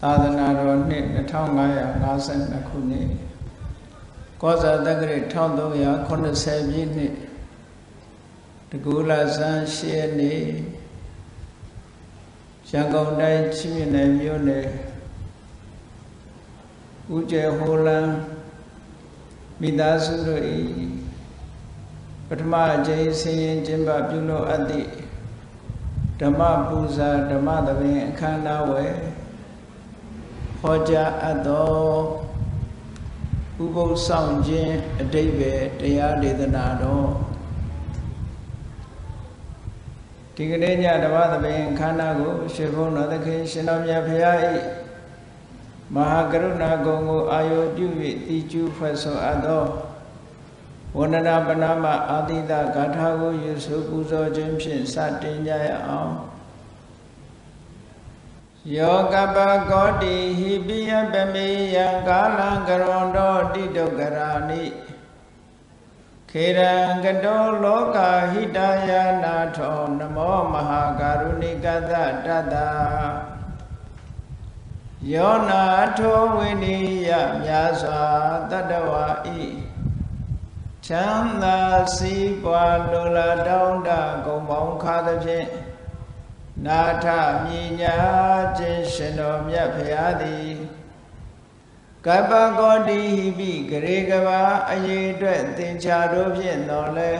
သာသနာတော်နှစ်2552ခုနှစ်ကောဇာတက္ကရာ1380ပြည့်နှစ်တကူလာဇန်8ရက်နေ့ရန်ကုန်တိုင်းချင်းမြနယ်မြို့နယ်ဦးကျယ်ဟိုလန်းမိသားစုတို့၏ပထမအကြိမ်ဆင်းရင်ကျင်းပပြုလုပ်အပ်သည့်ဓမ္မပူဇာဓမ္မသဘင်အခမ်းအနားဝယ်ဟောကြားအပ်သောဥပုသ်ဆောင်ခြင်းအဓိပ္ပာယ်တရားဒေသနာတော်ဒီကနေ့ညဓမ္မသဘင်အခမ်းအနားကိုရှင်ဘုန်းတော်သခင်ရှင်တော်မြတ်ဖရာ၏မဟာကရုဏာဂုဏ်ကိုအာရုံပြု၍တည်ကျူးဖွဲ့ဆိုအပ်သောဝန္ဒနာပဏာမအာတိတဂါထာကိုယူဆိုပူဇော်ခြင်းဖြင့်စတင်ကြရအောင်ယောကပကောတိဟိပိယပမေယံကာလံကရွန်တောတိတုကရာနိခေရံကတောလောကဟိတယနာထောနမောမဟာကာရုဏိကတတတယောနာထောဝိနိယမြာစွာတတဝါဤချမ်းသာစီးပွားလိုလားတောင်းတဂုံပေါင်းခါသဖြင့်နာထမြညာခြင်းရှင်တော်မြတ်ဖရာသည်ကပ္ပကောတိဟိပိဂရေကဘာအရေအတွက်သင်္ချာတို့ဖြင့်တော်လဲ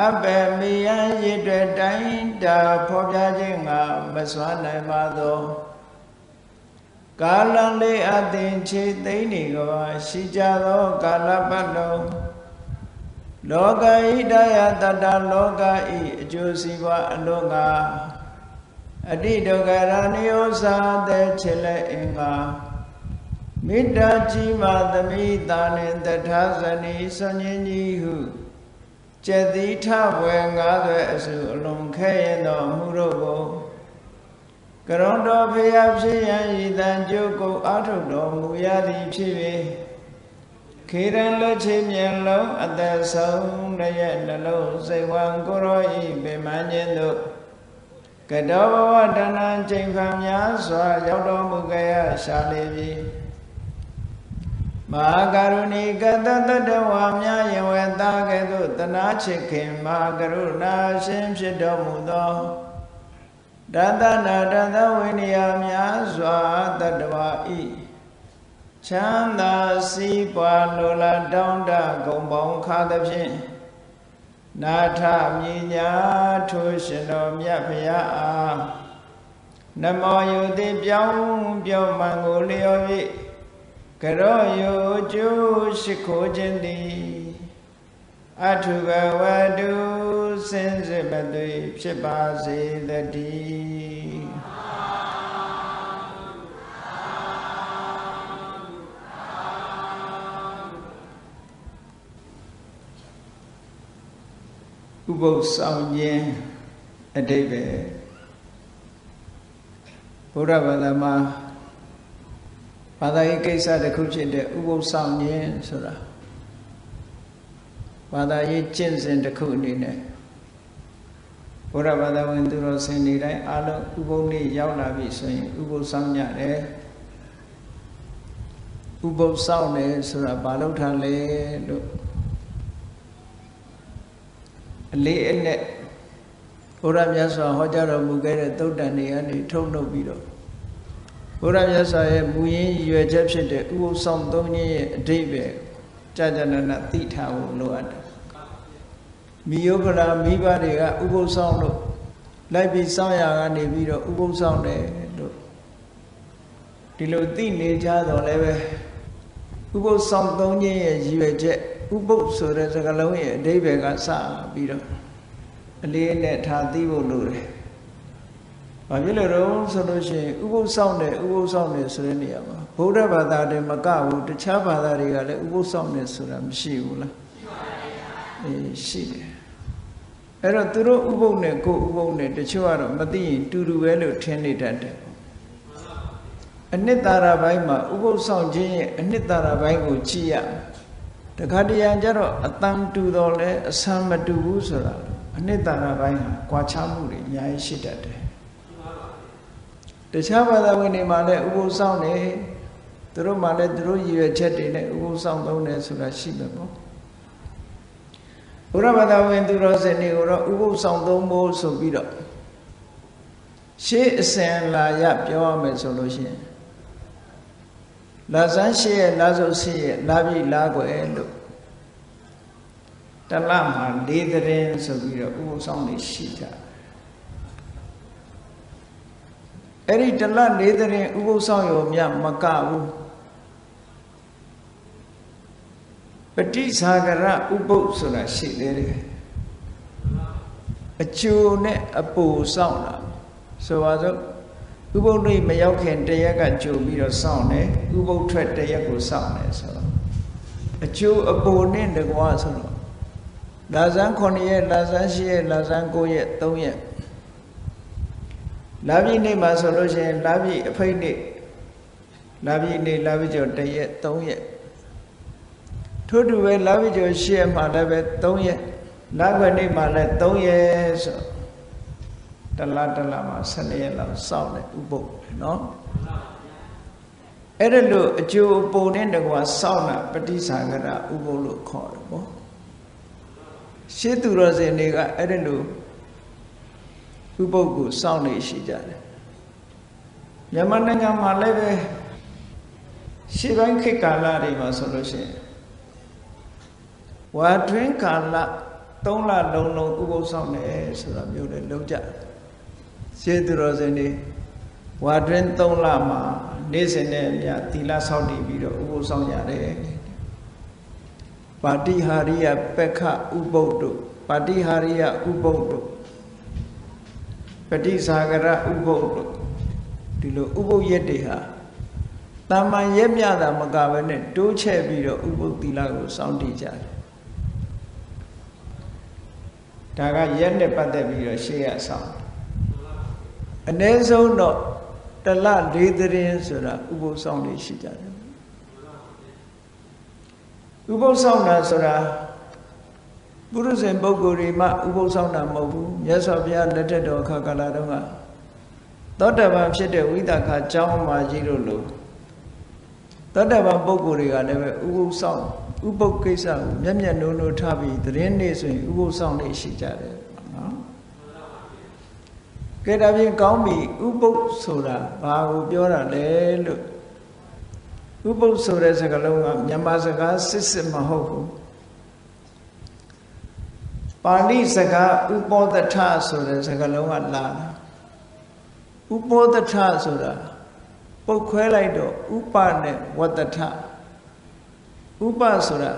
အဘယ်မေယံရေအတွက်တိုင်းတာဖော်ပြခြင်းငါမစွမ်းနိုင်ပါသောကာလလေးအသင်ခြေသိမ့်နေကဘာရှိကြသောကာလပတ်လုံးလောကဣဒယတတလောကဤအကျိုးစီးပွားအလုံးငါအတိဒုက္ခရဏိယောသာတဲ့ချေလက်အင်္ဂါမေတ္တာကြီးမှသမိတာနှင့်တထာဇနီဆွန်ញင်းကြီးဟုကျက်သီထဘွယ်90အစုအလုံးခဲရင်တော်မူတို့ကိုကရုဏတော်ဖရာဖြစ်ရန်ဤတန်ကြုတ်ကိုအာထုတ်တော်မူရသည်ဖြစ်၍ခေရန်လက်ချေမြင်လုံးအသက်ဆုံးတရဲ့နှလုံးစိတ်ဝံကိုရောဤပင်မခြင်းတို့ကတောဘဝတဏ္ဍချိန်ဖန်များစွာရောက်တော်မူကြရရှာလေပြီမဟာကရုဏီကတတတဝါများယဝေတာကဲ့သို့တနာချစ်ခင်မဟာကရုဏာရှင်ဖြစ်တော်မူသောတတနာတတဝိနည်းများစွာတတဝါဤချမ်းသာစီးပွားလိုလားတောင်းတဂုံပေါင်းခါသဖြင့်နာထမြညာထိုးရှင်တော်မြတ်ဖရာအားနမောယုတိပြောင်းပြောင်းမှန်ကိုလျော်၍ကရောယုကျိုးရှိခိုးခြင်းသည်အထုဘဝတုစင်စစ်မသွေဖြစ်ပါစေတည်းဥပုသ်ဆောင်ခြင်းအဓိပ္ပာယ်ဘုရားဘာသာမှာဘာသာရေးကိစ္စတစ်ခုဖြစ်တဲ့ဥပုသ်ဆောင်ခြင်းဆိုတာဘာသာရေးကျင့်စဉ်တစ်ခုအနေနဲ့ဘုရားဘာသာဝင်သူတော်စင်တွေတိုင်းအားလုံးဥပုသ်နေ့ရောက်လာပြီဆိုရင်ဥပုသ်ဆောင်ကြတယ်ဥပုသ်ဆောင်တယ်ဆိုတာဘာလို့ထားလဲလို့အလေးအနက်ဘုရားမြတ်စွာဟောကြားတော်မူခဲ့တဲ့သုတ်တန်တွေကနေထုတ်နှုတ်ပြီးတော့ဘုရားမြတ်စွာရဲ့မူရင်းရွယ်ချက်ဖြစ်တဲ့ဥပုသ်ဆောင်သုံးခြင်းရဲ့အဓိပ္ပာယ်ကြာကြာနာနာသိထားဖို့လိုအပ်တယ်မိယောဂရာမိဘတွေကဥပုသ်ဆောင်လို့လိုက်ပြီးစောင့်ရကနေပြီးတော့ဥပုသ်ဆောင်တယ်လို့ဒီလိုသိနေကြတော့လည်းပဲဥပုသ်ဆောင်သုံးခြင်းရဲ့ရည်ရွယ်ချက်ဥပုသ်ဆိုတဲ့စကားလုံးရဲ့အဓိပ္ပာယ်ကစပြီးတော့အလေးနဲ့ထားသိဖို့လိုတယ်။ဘာဖြစ်လို့လဲဆိုလို့ရှိရင်ဥပုသ်ဆောင်တယ်ဆိုတဲ့နေရာမှာဗုဒ္ဓဘာသာတည်းမကဘူးတခြားဘာသာတွေကလည်းဥပုသ်ဆောင်တယ်ဆိုတာမရှိဘူးလား။ရှိပါရဲ့။ရှိတယ်။အဲ့တော့သူတို့ဥပုသ်နဲ့ကိုယ်ဥပုသ်နဲ့တချို့ကတော့မသိရင်တူတူပဲလို့ထင်နေတတ်တယ်။အနှစ်သာရပိုင်းမှာဥပုသ်ဆောင်ခြင်းရဲ့အနှစ်သာရပိုင်းကိုကြည့်ရတခါတရံကျတော့အတန်တူတော့လဲအဆံမတူဘူးဆိုတာအနှစ်သာရပိုင်းဟာကွာခြားမှုတွေအများကြီးရှိတတ်တယ် တခြားဘာသာဝင်တွေမှာလည်းဥပုသ်ဆောင်နေသူတို့မှလည်းသူတို့ရည်ရွယ်ချက်တွေနဲ့ဥပုသ်ဆောင်သုံးတယ်ဆိုတာရှိမှာပေါ့ဘုရားဘာသာဝင်သူတော်စင်တွေကိုတော့ဥပုသ်ဆောင်သုံးဖို့ဆိုပြီးတော့ရှေးအစဉ်လာရပြောရမယ်ဆိုလို့ရှိရင်လာဇန်းရှေးရဲ့လာစုရှေးရဲ့လာပြီလာွယ်လို့တလမှာ၄သတင်းဆိုပြီးတော့ဥပုသ်ဆောင်နေရှိကြအဲ့ဒီတလ၄သတင်းဥပုသ်ဆောင်ရောမြမကဘူးပฏิစာဂရဥပုသ်ဆိုတာရှိသေးတယ်အကျိုးနဲ့အပူဆောင်တာဆိုပါစို့ဥပုသ်နေ့မရောက်ခင်တရက်ကကြိုပြီးတော့စောင့်တယ်ဥပုသ်ထွက်တရက်ကိုစောင့်တယ်ဆိုတော့အကျိုးအပူနဲ့တကွာဆိုတော့လာဇန်း9ရက်လာဇန်း10ရက်လာဇန်း9ရက်3ရက်လာပြီနေ့မှာဆိုလို့ရှိရင်လာပြီအဖိတ်နေ့လာပြီနေ့လာပြီကျော်1ရက်3ရက်ထို့တူပဲလာပြီကျော်10ရက်မှာလည်းပဲ3ရက်လာခွေနေ့မှာလည်း3ရက်ဆိုတလမှာ12ရက်လောက်စောင့်တယ်ဥပုသ်နော်အဲ့ဒါလို့အကျိုးအပူနဲ့တကွာစောင့်တာပฏิစာဂရဥပုသ်လို့ခေါ်တယ်ပေါ့ရှေးသူတော်စင်တွေကအဲ့ဒါလို့ဥပုသ်ကိုစောင့်နေရှိကြတယ်မြန်မာနိုင်ငံမှာလည်းပဲရှေးပိုင်းခေတ်ကာလတွေမှာဆိုလို့ရှိရင်ဝါတွင်းကာလ3လလုံးလုံးဥပုသ်ဆောင်တယ်ဆိုတာမျိုးလည်းလုပ်ကြတယ်ရှေးသူတော်စင်တွေဝါတွင်း3လမှာနေ့စဉ်နဲ့အမျှသီလဆောက်တည်ပြီးတော့ဥပုသ်ဆောင်ကြတယ်ပါတိဟာရိယပက္ခဥပုသ်တို့ပါတိဟာရိယဥပုသ်တို့ပฏิစာဂရဥပုသ်တို့ဒီလိုဥပုသ်ရက်တွေဟာတာမန်ရက်မြတာမကဘဲနဲ့တိုးချဲ့ပြီးတော့ဥပုသ်သီလကိုစောင့်တည်ကြတယ်ဒါကရက်နဲ့ပတ်သက်ပြီးတော့ရှေ့ရဆောင်အနည်းဆုံးတော့တလ၄သတင်းဆိုတာဥပုသ်ဆောင်နေရှိကြတယ်ဥပုသ်ဆောင်တာဆိုတာပုရုဇဉ်ပုဂ္ဂိုလ်တွေမှဥပုသ်ဆောင်တာမဟုတ်ဘူးမြတ်စွာဘုရားလက်ထက်တော်အခါကာလတုန်းကသောတပန်ဖြစ်တဲ့ဝိသခာကျောင်းမှာကြီးတို့လို့သောတပန်ပုဂ္ဂိုလ်တွေကလည်းပဲဥပုသ်ဆောင်ဥပုသ်ကိစ္စကိုမျက်မျက်နှိုးနှိုးထားပြီးသတင်းနေ့ဆိုရင်ဥပုသ်ဆောင်နေရှိကြတယ်နော်ကဲဒါဖြင့်ကောင်းပြီဥပုသ်ဆိုတာဘာကိုပြောတာလဲလို့ဥပုသ်ဆိုတဲ့စကားလုံးကမြန်မာစကားစစ်မဟုတ်ဘူးပါဠိစကားဥပောသထဆိုတဲ့စကားလုံးကလာတာဥပောသထဆိုတာပုတ်ခွဲလိုက်တော့ဥပနဲ့ဝတ္တထဥပဆိုတာ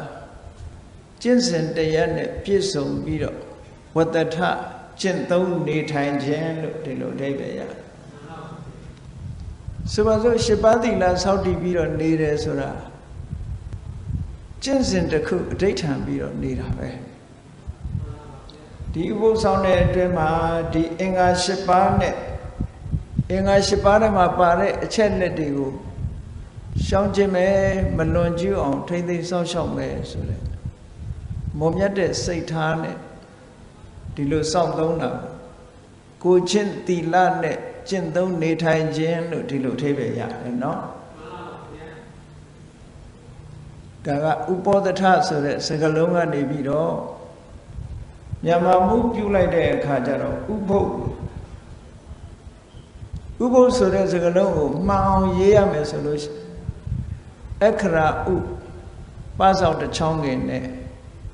ကျင့်စဉ်တရားနဲ့ပြည့်စုံပြီးတော့ဝတ္တထကျင့်သုံးနေထိုင်ခြင်းလို့ဒီလိုအဓိပ္ပာယ်ရတယ်ဆိုပါစို့8ပါးသီလစောင့်တည်ပြီးတော့နေတယ်ဆိုတာကျင့်စဉ်တစ်ခုအဋ္ဌံပြီးတော့နေတာပဲဒီဥပုသ်ဆောင်တဲ့အတွင်းမှာဒီအင်္ဂါ8ပါးနဲ့အင်္ဂါ8ပါးထဲမှာပါတဲ့အချက်လက်တွေကိုရှောင်ကျင်မယ်မလွန်ကျူးအောင်ထိမ့်သိမ်းစောင့်ရှောက်မယ်ဆိုတဲ့မုံမြတ်တဲ့စိတ်ထားနဲ့ဒီလိုစောင့်သုံးတာကိုချင်းသီလနဲ့ကျင့်သုံးနေထိုင်ခြင်းလို့ဒီလိုအဓိပ္ပာယ်ရတယ်နော်ဒါကဥပောသထဆိုတဲ့စကားလုံးကနေပြီးတော့မြန်မာမှုပြုလိုက်တဲ့အခါကျတော့ဥပုသ်ဆိုတဲ့စကားလုံးကိုမှန်အောင်ရေးရမယ်ဆိုလို့အခရာဥပါးစောက်တစ်ချောင်းငယ်နဲ့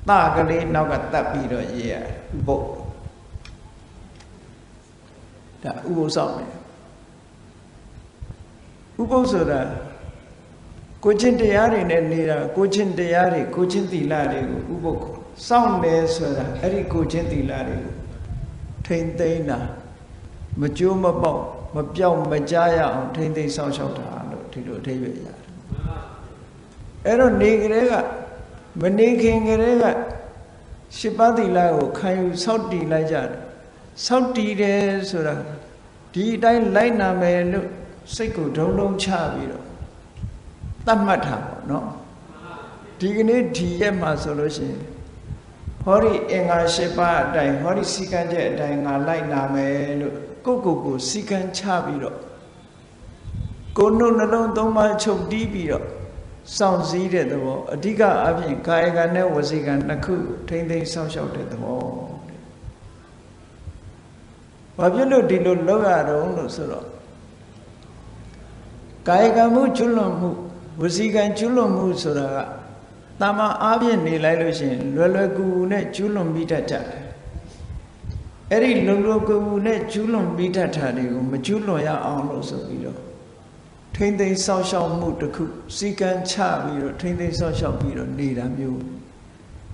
တကလေးနောက်ကတတ်ပြီးတော့ရေးရတယ်ဥပုသ်ဒါဥပုသ်ဆောင်တယ်ဥပုသ်ဆိုတာကိုချင်းတရားတွေနဲ့နေတာကိုချင်းတရားတွေကိုချင်းသီလတွေကိုဥပုသ်စောင့်တယ်ဆိုတာအဲ့ဒီကိုချင်းသီလတွေကိုထိမ့်သိမ်းတာမကြိုးမပေါက်မပြောင်းမကြားရအောင်ထိမ့်သိမ်းစောင့်ရှောက်တာလို့ဒီလိုအဓိပ္ပာယ်ရတယ်အဲ့တော့နေကလေးကမနေခင်ကလေးက8ပါးသီလကိုခံယူစောင့်တည်လိုက်ကြတယ်စောင့်တည်တယ်ဆိုတာဒီအတိုင်းလိုက်နာမယ်လို့စိတ်ကိုဒုံဒုံချပြီးတော့သတ်မှတ်တာပေါ့နော်ဒီကနေ့ဒီရက်မှာဆိုလို့ရှိရင်ဟောဒီအင်္ဂါ8ပါးအတိုင်းဟောဒီစီကံချက်အတိုင်းငါလိုက်နာမယ်လို့ကိုယ့်ကိုယ်ကိုစီကံချပြီးတော့ ကိုယ်နှုတ်နှလုံးသုံးပါးချုပ်တီးပြီးတော့စောင့်စည်းတဲ့သဘောအဓိကအပြင်ကာယကံနဲ့ဝစီကံနှစ်ခုထိမ့်သိမ်းစောင့်ရှောက်တဲ့သဘောဘာဖြစ်လို့ဒီလိုလုပ်ရတော့လို့ဆိုတော့ကာယကံမှုကျွလွန်မှုဝစီကံကျွလွန်မှုဆိုတာကတာမန်အားဖြင့်နေလိုက်လို့ရှိရင်လွယ်လွယ်ကူကူနဲ့ကျွလွန်ပြီးတတ်ကြတယ်အဲ့ဒီလုံလုံကူကူနဲ့ကျွလွန်ပြီးတတ်တာတွေကိုမကျွလွန်ရအောင်လို့ဆိုပြီးတော့ထိမ့်သိမ်းစောင့်ရှောက်မှုတစ်ခုစီကံချပြီးတော့ထိမ့်သိမ်းစောင့်ရှောက်ပြီးတော့နေတာမျိုး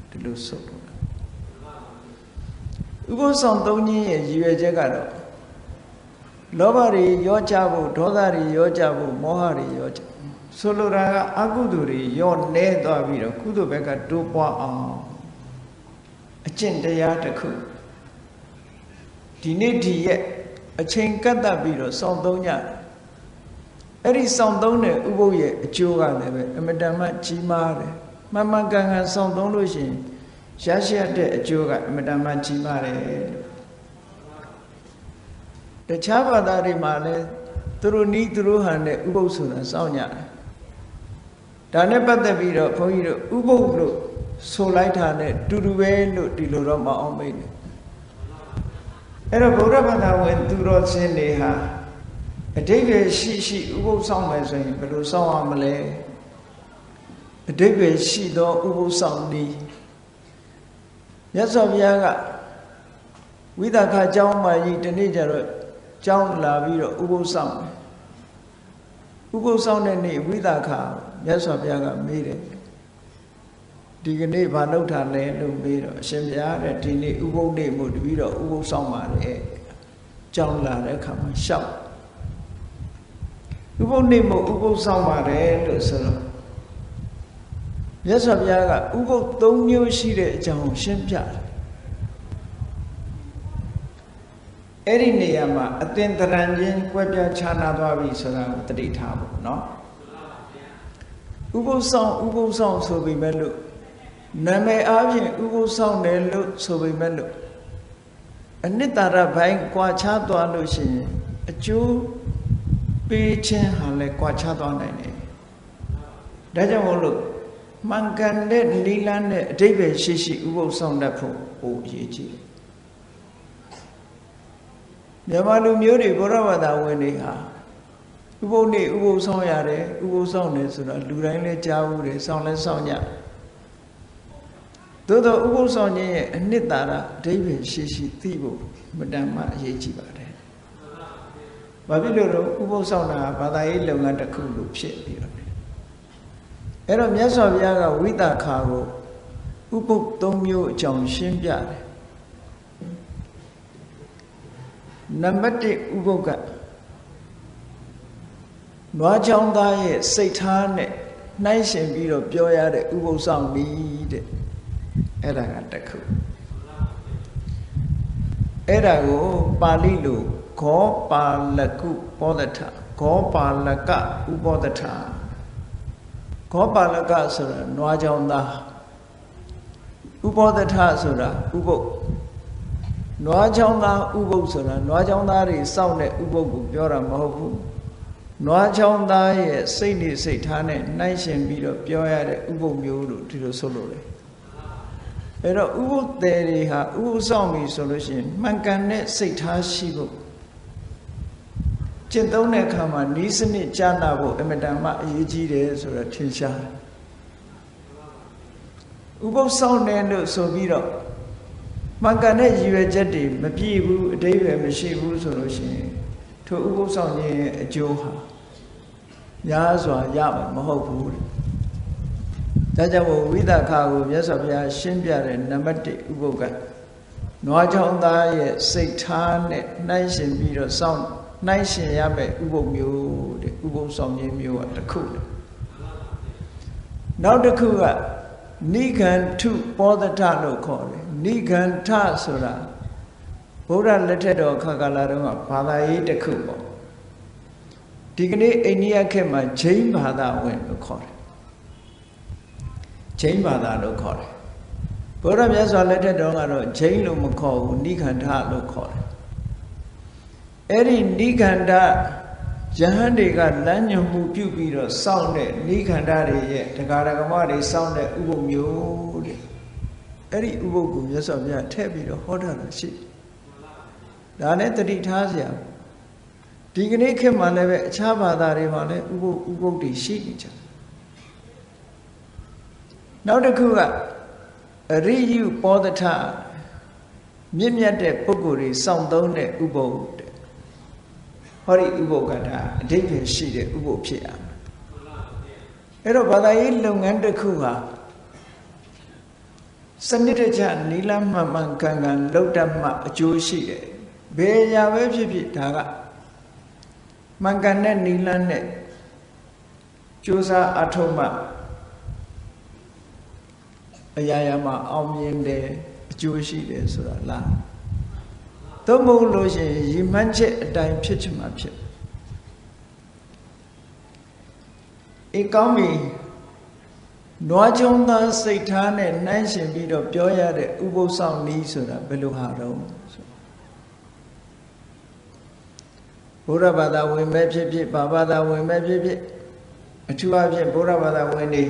ဒီလိုဆိုတော့ဥပုသ်ဆောင်သုံးခြင်းရဲ့ရည်ရွယ်ချက်ကတော့လောဘတွေရောကြဖို့ဒေါသတွေရောကြဖို့မောဟတွေရောကြဆိုလိုတာကအကုသိုလ်တွေရောနေသွားပြီးတော့ကုသိုလ်ဘက်ကတိုးပွားအောင်အကျင့်တရားတစ်ခုဒီနေ့ဒီရဲ့အချိန်ကတ်သက်ပြီးတော့စောင့်သုံးကြတယ်အဲ့ဒီစောင့်သုံးတဲ့ဥပုသ်ရဲ့အကျိုးကလည်းပဲအမတန်မှကြီးမားတယ်မှန်မှန်ကန်ကန်စောင့်သုံးလို့ရှိရင်ရရှိရတဲ့အကျိုးကအမတန်မှကြီးမားတယ်တခြားဘာသာတွေမှာလည်းသူတို့နီးသူတို့ဟန်တဲ့ဥပုသ်ဆိုတာစောင့်ကြတယ်ဒါနဲ့ပတ်သက်ပြီးတော့ဘုန်းကြီးတို့ဥပုသ်လို့ဆိုလိုက်တာနဲ့တူတူပဲလို့ဒီလိုတော့မအောင်မိတ်တယ်အဲ့တော့ဗုဒ္ဓဘာသာဝင်သူတော်စင်တွေဟာအဓိပ္ပာယ်ရှိရှိဥပုသ်ဆောင်မယ်ဆိုရင်ဘယ်လိုဆောင်ရမလဲအဓိပ္ပာယ်ရှိသောဥပုသ်ဆောင်နည်းမြတ်စွာဘုရားကဝိသခကျောင်းမှာကြီးဒီနေ့ကျတော့ကျောင်းလာပြီးတော့ဥပုသ်ဆောင်တယ်ဥပုသ်ဆောင်တဲ့နေ့ဝိသခမြတ်စွာဘုရားကမေးတယ်ဒီကနေ့ဘာလုပ်တာလဲလို့မေးတော့အရှင်ဘုရားတဲ့ဒီနေ့ဥပုသ်နေ့မို့တပည့်တော်ဥပုသ်ဆောင်ပါတယ်ကျောင်းလာတဲ့အခါမှာရှောက်ဥပုသ်နေ့မို့ဥပုသ်ဆောင်ပါတယ်လို့ဆိုတော့မြတ်စွာဘုရားကဥပုသ်၃မျိုးရှိတဲ့အကြောင်းရှင်းပြတယ်အဲ့ဒီနေရာမှာအသင်္တရံချင်းကွဲပြားခြားနာသွားပြီဆိုတာကိုသတိထားဖို့နော်ဥပုသ်ဆောင်ဆိုပေမဲ့လို့နာမည်အားဖြင့်ဥပုသ်ဆောင်တယ်လို့ဆိုပေမဲ့လို့အနိတ္တရဘိုင်းကွာခြားသွားလို့ရှိရင်အကျိုးပေးခြင်းဟာလည်းကွာခြားသွားနိုင်တယ်ဒါကြောင့်မို့လို့မှန်ကန်တဲ့နိလန်းနဲ့အဓိပ္ပာယ်ရှိရှိဥပုသ်ဆောင်တတ်ဖို့ပိုအရေးကြီးတယ်မြန်မာလူမျိုးတွေဘုရားဘာသာဝင်တွေဟာဥပုသ်နေ့ဥပုသ်ဆောင်ရတယ်ဥပုသ်ဆောင်တယ်ဆိုတော့လူတိုင်းလည်းကြားဘူးတယ်ဆောင်လည်းဆောင်ကြသို့တော့ဥပုသ်ဆောင်ခြင်းရဲ့အနှစ်သာရအဓိပ္ပာယ်ရှိရှိသိဖို့မတန်မှအရေးကြီးပါတယ်။ဘာဖြစ်လို့လဲဥပုသ်ဆောင်တာဘာသာရေးလုပ်ငန်းတစ်ခုလို့ဖြစ်ပြီးတော့အဲ့တော့မြတ်စွာဘုရားကဝိသခာကိုဥပုသ်၃မျိုးအကြောင်းရှင်းပြတယ်နံပါတ်1ဥပုသ်ကနွားချောင်းသားရဲ့စိတ်ထားနဲ့နှိုင်းရှင်ပြီးတော့ပြောရတဲ့ဥပုသ်ဆောင်ပြီးတဲ့အဲ့ဒါကတစ်ခုအဲ့ဒါကိုပါဠိလိုဂောပါလကုပောဒထဂောပါလကဥပောဒထဂောပါလကဆိုတာနွားချောင်းသားဥပောဒထဆိုတာဥပုသ်နွားချောင်းသားဥပုသ်ဆိုတာနွားချောင်းသားတွေစောင့်တဲ့ဥပုသ်ကိုပြောတာမဟုတ်ဘူးနွားချောင်းသားရဲ့စိတ်နေစိတ်ထားနဲ့နှိုင်းရှင်ပြီးတော့ပြောရတဲ့ဥပုသ်မျိုးလို့ဒီလိုဆိုလို့လေအဲ့တော့ဥပုသ်တွေဟာဥပုသ်ဆောင်ပြီဆိုလို့ရှိရင်မှန်ကန်တဲ့စိတ်ထားရှိဖို့ကျင့်သုံးတဲ့အခါမှာဤစနစ်ကြားနာဖို့အမြဲတမ်းအရေးကြီးတယ်ဆိုတာထင်ရှားတယ်ဥပုသ်ဆောင်တယ်လို့ဆိုပြီးတော့မှန်ကန်တဲ့ရည်ရွယ်ချက်တွေမပြည့်ဘူးအဓိပ္ပာယ်မရှိဘူးဆိုလို့ရှိရင်ထိုဥပုသ်ဆောင်ခြင်းရဲ့အကျိုးဟာများစွာရမှာမဟုတ်ဘူးတဲ့ဒါကြောင့်ဝိသခာကိုမြတ်စွာဘုရားရှင်းပြတဲ့နံပါတ်1ဥပုသ်ကနွားချောင်းသားရဲ့စိတ်ထားနဲ့နှိုင်းရှင်ပြီးတော့စောင့်နှိုင်းရှင်ရမယ့်ဥပုသ်မျိုးတဲ့ဥပုသ်ဆောင်ခြင်းမျိုးကတစ်ခုနောက်တစ်ခုကနိဂန္ထုပောဒထလို့ခေါ်တယ်နိဂန္ထဆိုတာဗုဒ္ဓလက်ထက်တော်ခါကာလတုန်းကဘာသာရေးတစ်ခုပေါ့ဒီကနေ့အိန္ဒိယခေတ်မှာဂျိန်းဘာသာဝင်လို့ခေါ်တယ်ဂျိန်းဘာသာလို့ခေါ်တယ်ဘုရားမြတ်စွာလက်ထက်တော်ကတော့ဂျိန်းလို့မခေါ်ဘူးနိဂန္ဓလို့ခေါ်တယ်အဲ့ဒီနိဂန္ဓ ယဟန်တွေကလမ်းညွှန်မှုပြုပြီးတော့စောင့်တဲ့နိခန္ဓတွေရဲ့တရားဓမ္မတွေစောင့်တဲ့ဥပုပ်မျိုးတဲ့အဲ့ဒီဥပုပ်ကိုမြတ်စွာဘုရားထည့်ပြီးတော့ဟောတာရှိဒါနဲ့တတိထားစရာဒီကနေ့ခေတ်မှာလည်းပဲအခြားဘာသာတွေမှာလည်းဥပုပ်တွေရှိနေကြနောက်တစ်ခုကအရိယုပောဒထမြင့်မြတ်တဲ့ပုဂ္ဂိုလ်တွေစောင့်သုံးတဲ့ဥပုပ်တဲ့ဟောဒီဥပုပ်ကဒါအဓိပ္ပာယ်ရှိတဲ့ဥပုပ်ဖြစ်ရမယ်အဲ့တော့ဘာသာရေးလုပ်ငန်းတစ်ခုဟာစနစ်တကျနီလမှန်မှန်ကန်ကန်လုပ်တတ်မှအကျိုးရှိတယ်ဘယ်ရာပဲဖြစ်ဖြစ်ဒါကမှန်ကန်တဲ့နီလနဲ့ကြိုးစားအထောက်မှအရာရာမှာအောင်မြင်တယ်အကျိုးရှိတယ်ဆိုတာလားသို့မဟုတ်လို့ရှိရင်ရည်မှန်းချက်အတိုင်းဖြစ်ချင်မှဖြစ်အေကောင်းပြီနွားချုံသားစိတ်ထားနဲ့နှိုင်းရှင်ပြီးတော့ပြောရတဲ့ဥပုသ်ဆောင်နည်းဆိုတာဘယ်လိုဟာတော့ဘုရားဘာသာဝင်ပဲဖြစ်ဖြစ်ဘာဘာသာဝင်ပဲဖြစ်ဖြစ်အထူးအဖြင့်ဘုရားဘာသာဝင်တွေ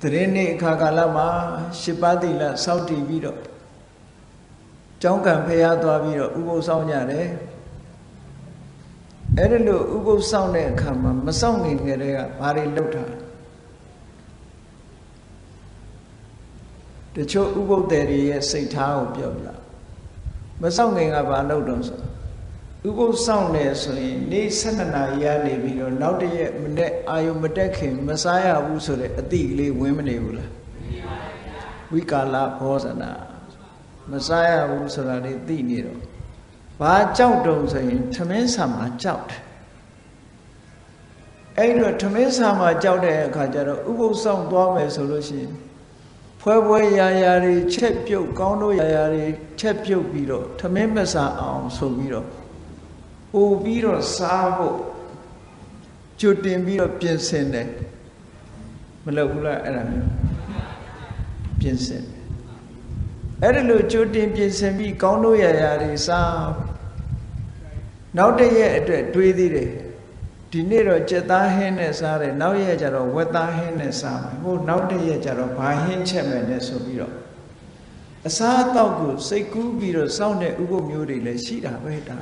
တရင်နေ့အခါကာလမှာရှစ်ပါးသီလစောင့်တည်ပြီးတော့ကျောင်းကံဖျားသွားပြီးတော့ဥပုသ်ဆောင်ကြတယ်အဲ့ဒါလို့ဥပုသ်ဆောင်တဲ့အခါမှာမဆောင်ငင်ကြတဲ့ကဘာတွေလုပ်တာတချို့ဥပုသ်တွေရဲ့စိတ်ထားကိုပြောပြမဆောင်ငင်ကဘာလုပ်တော့ဆိုဥပုသ်ဆောင်တယ်ဆိုရင်နေ့12နာရီရနေပြီးတော့နောက်တရက်မနေ့အာယုမတက်ခင်မစားရဘူးဆိုတဲ့အတိကလေးဝင်မနေဘူးလားဝိကာလဘောဇနာမစားရဘူးဆိုတာလေးသိနေတော့ဘာကြောက်တုံဆိုရင်ထမင်းဆာမှာကြောက်တယ်အဲ့တော့ထမင်းဆာမှာကြောက်တဲ့အခါကျတော့ဥပုသ်ဆောင်သွားမယ်ဆိုလို့ရှိရင်ဖွဲရာရာတွေချက်ပြုတ်ကောင်းတို့ရာရာတွေချက်ပြုတ်ပြီးတော့ထမင်းမဆာအောင်ဆိုပြီးတော့ပို့ပြီးတော့စားဖို့ကြိုတင်ပြီးတော့ပြင်ဆင်တယ်မလုပ်ဘူးလားအဲ့ဒါမျိုးပြင်ဆင်အဲ့ဒါလို့ကြိုတင်ပြင်ဆင်ပြီးကောင်းတို့ရာရာတွေစားနောက်တစ်ရက်အတွက်တွေးသေးတယ်ဒီနေ့တော့ကြက်သားဟင်းနဲ့စားတယ်နောက်ရက်ကျတော့ဝက်သားဟင်းနဲ့စားမယ်ဟိုနောက်တစ်ရက်ကျတော့ဘာဟင်းချက်မယ်နဲ့ဆိုပြီးတော့အစားအသောက်ကိုစိတ်ကူးပြီးတော့စောင့်တဲ့ဥပုပ်မျိုးတွေလည်းရှိတာပဲတာ